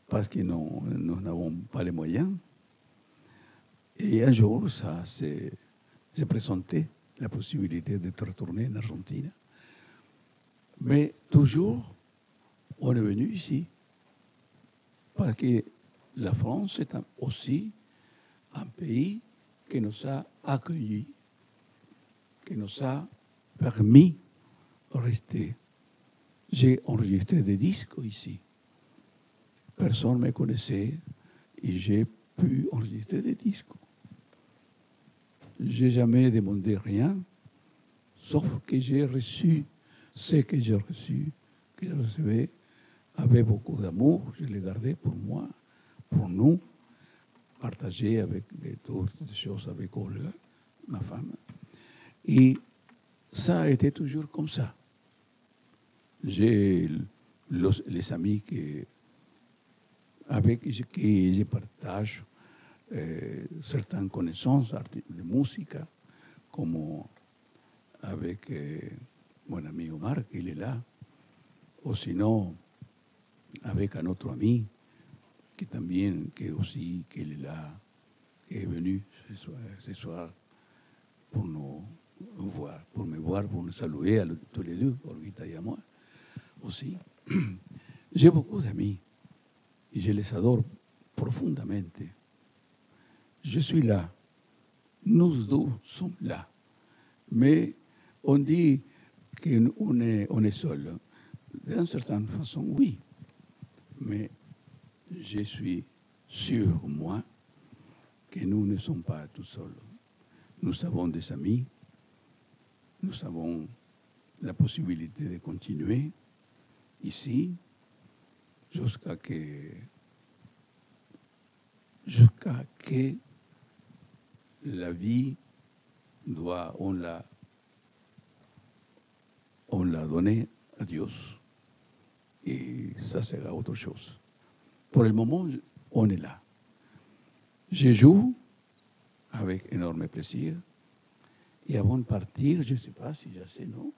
parce que nous n'avons pas les moyens. Et un jour, ça s'est présenté, la possibilité de retourner en Argentine. Mais toujours, on est venu ici. Parce que la France est aussi un pays qui nous a accueillis, qui nous a permis de rester. J'ai enregistré des disques ici. Personne ne me connaissait et j'ai pu enregistrer des disques. Je n'ai jamais demandé rien, sauf que j'ai reçu ce que j'ai reçu, que je recevais avec beaucoup d'amour. Je l'ai gardé pour moi, pour nous, partagé avec d'autres choses avec Olga, ma femme. Et ça a été toujours comme ça. J'ai les amis avec qui je partage certaines connaissances de musique, comme avec mon ami Omar, qui est là, ou sinon avec un autre ami qui est là, qui est venu ce soir pour nous voir, pour me voir, pour nous saluer tous les deux, Olguita et à moi aussi. J'ai beaucoup d'amis et je les adore profondément. Je suis là, nous deux sommes là, mais on dit qu'on est seul. D'une certaine façon, oui, mais je suis sûr, moi, que nous ne sommes pas tout seuls. Nous avons des amis, nous avons la possibilité de continuer ici jusqu'à que la vie on l'a donnée à Dieu. Et ça sera autre chose. Pour le moment, on est là. Je joue avec énorme plaisir. Et avant de partir, je ne sais pas si je sais, non.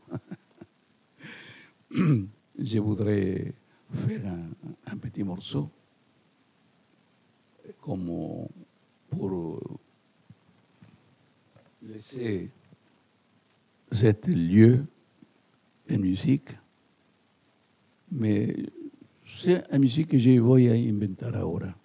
Je voudrais faire un petit morceau comme pour laisser cet lieu de musique. Mais c'est une musique que je vais inventer ahora.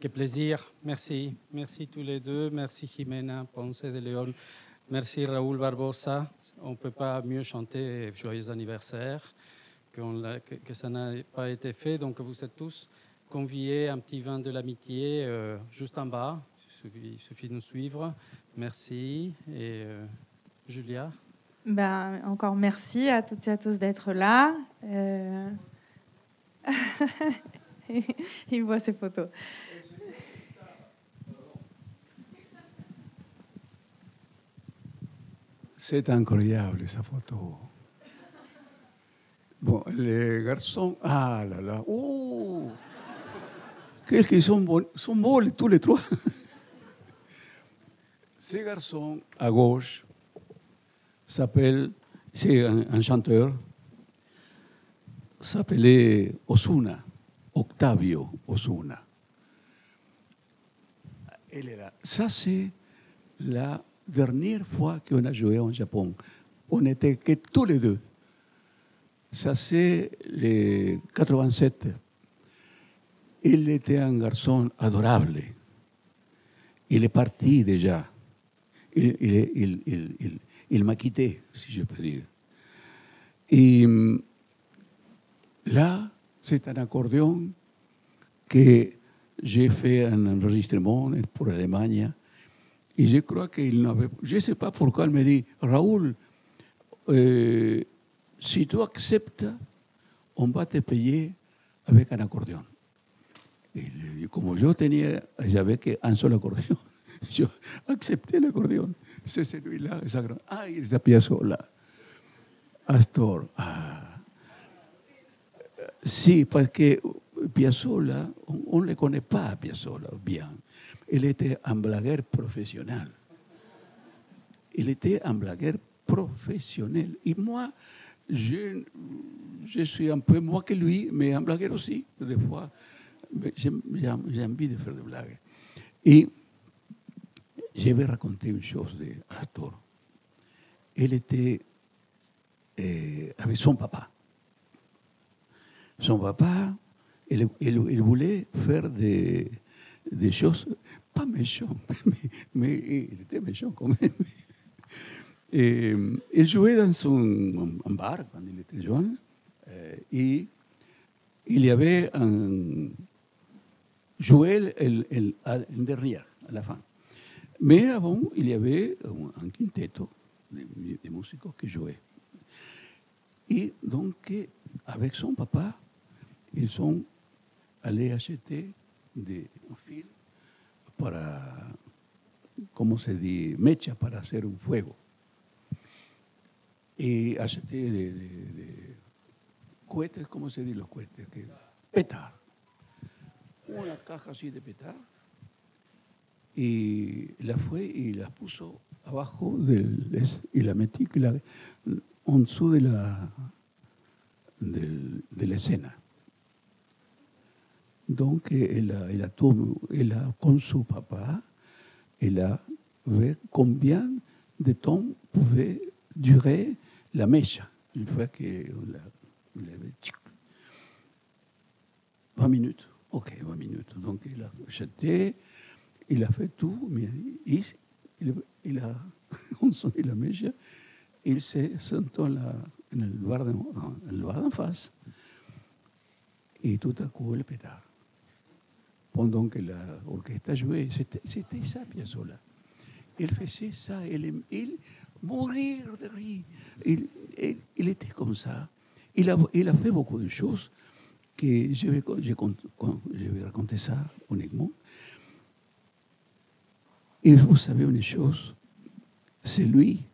Quel plaisir. Merci. Merci tous les deux. Merci Jimena Ponce de León. Merci Raúl Barbosa. On ne peut pas mieux chanter Joyeux anniversaire que ça n'a pas été fait. Donc vous êtes tous conviés à un petit vin de l'amitié juste en bas. Il suffit de nous suivre. Merci. Et Julia? Ben, encore merci à toutes et à tous d'être là. Il voit ces photos. C'est incroyable, esa photo. Bon, les garçons, ah là là, oh, qu'est-ce qu'ils sont beaux tous les trois. Ces garçons à gauche s'appelle, c'est un chanteur, s'appelait Ozuna, Octavio Ozuna. Elle est là. Ça, c'est la dernière fois qu'on a joué au Japon. On n'était que tous les deux. Ça, c'est les 87. Il était un garçon adorable. Il est parti déjà. Il m'a quitté, si je peux dire. Et là, c'est un accordéon que j'ai fait un enregistrement pour l'Allemagne. Et je crois qu'il n'avait... Je ne sais pas pourquoi il me dit, Raoul, si tu acceptes, on va te payer avec un accordéon. Et comme j'avais qu'un seul accordéon, j'ai accepté l'accordéon. C'est celui-là. Ah, il est à Piazzolla. Astor. Ah. Si, parce que Piazzolla, on ne le connaît pas, Piazzolla, bien. Il était un blagueur professionnel. Il était un blagueur professionnel. Et moi, je suis un peu moins que lui, mais un blagueur aussi. Des fois, j'ai envie de faire des blagues. Et je vais raconter une chose d'Astor. Il était avec son papa. Son papa, il voulait faire des choses pas méchantes, mais il était méchant quand même. Et il jouait dans un bar quand il était jeune et il y avait un Joël derrière, à la fin. Mais avant, il y avait un quintetto de músicos qui jouaient. Et donc, avec son papa, ils sont allés acheter un fil para, ¿cómo se dice? Mecha para hacer un fuego. Y acheté de cohetes, ¿cómo se dice los cohetes? Petar. Una caja así de petar. Y la fue y la puso abajo y la metí en dessous de la escena. Donc, elle a, con su papa, elle a vu combien de temps pouvait durer la mèche. Une fois qu'on l'avait... 20 minutes. OK, 20 minutes. Donc, il a acheté, il a fait tout, mais il a ensonné la mèche, il s'est senté en le bar d'en face, et tout à coup, le pétard. Pendant que l'orchestre jouait, c'était ça, Piazzolla. Il faisait ça, il mourir de rire. Il était comme ça. Il a fait beaucoup de choses que je vais raconter ça uniquement. Et vous savez une chose, c'est lui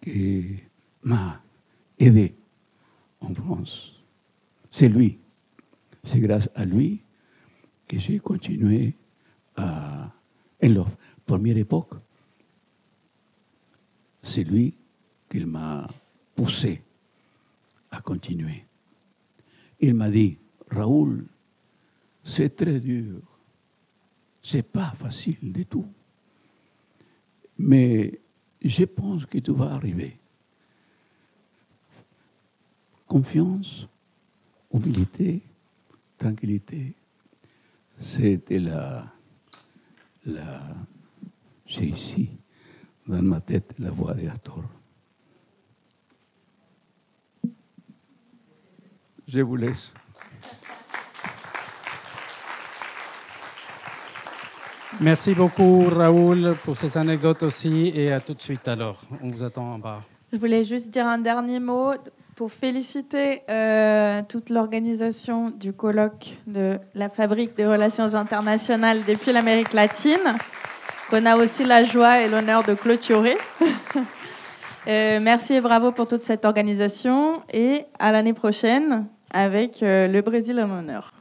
qui m'a aidé en France. C'est lui. C'est grâce à lui que j'ai continué en la première époque. C'est lui qui m'a poussé à continuer. Il m'a dit, Raoul, c'est très dur. C'est pas facile du tout. Mais je pense que tu vas arriver. Confiance, humilité, tranquillité. C'était c'est ici, dans ma tête, la voix d'Astor. Je vous laisse. Merci beaucoup, Raoul, pour ces anecdotes aussi. Et à tout de suite, alors. On vous attend en bas. Je voulais juste dire un dernier mot pour féliciter toute l'organisation du colloque de la Fabrique des relations internationales depuis l'Amérique latine, qu'on a aussi la joie et l'honneur de clôturer. Merci et bravo pour toute cette organisation et à l'année prochaine avec le Brésil en honneur.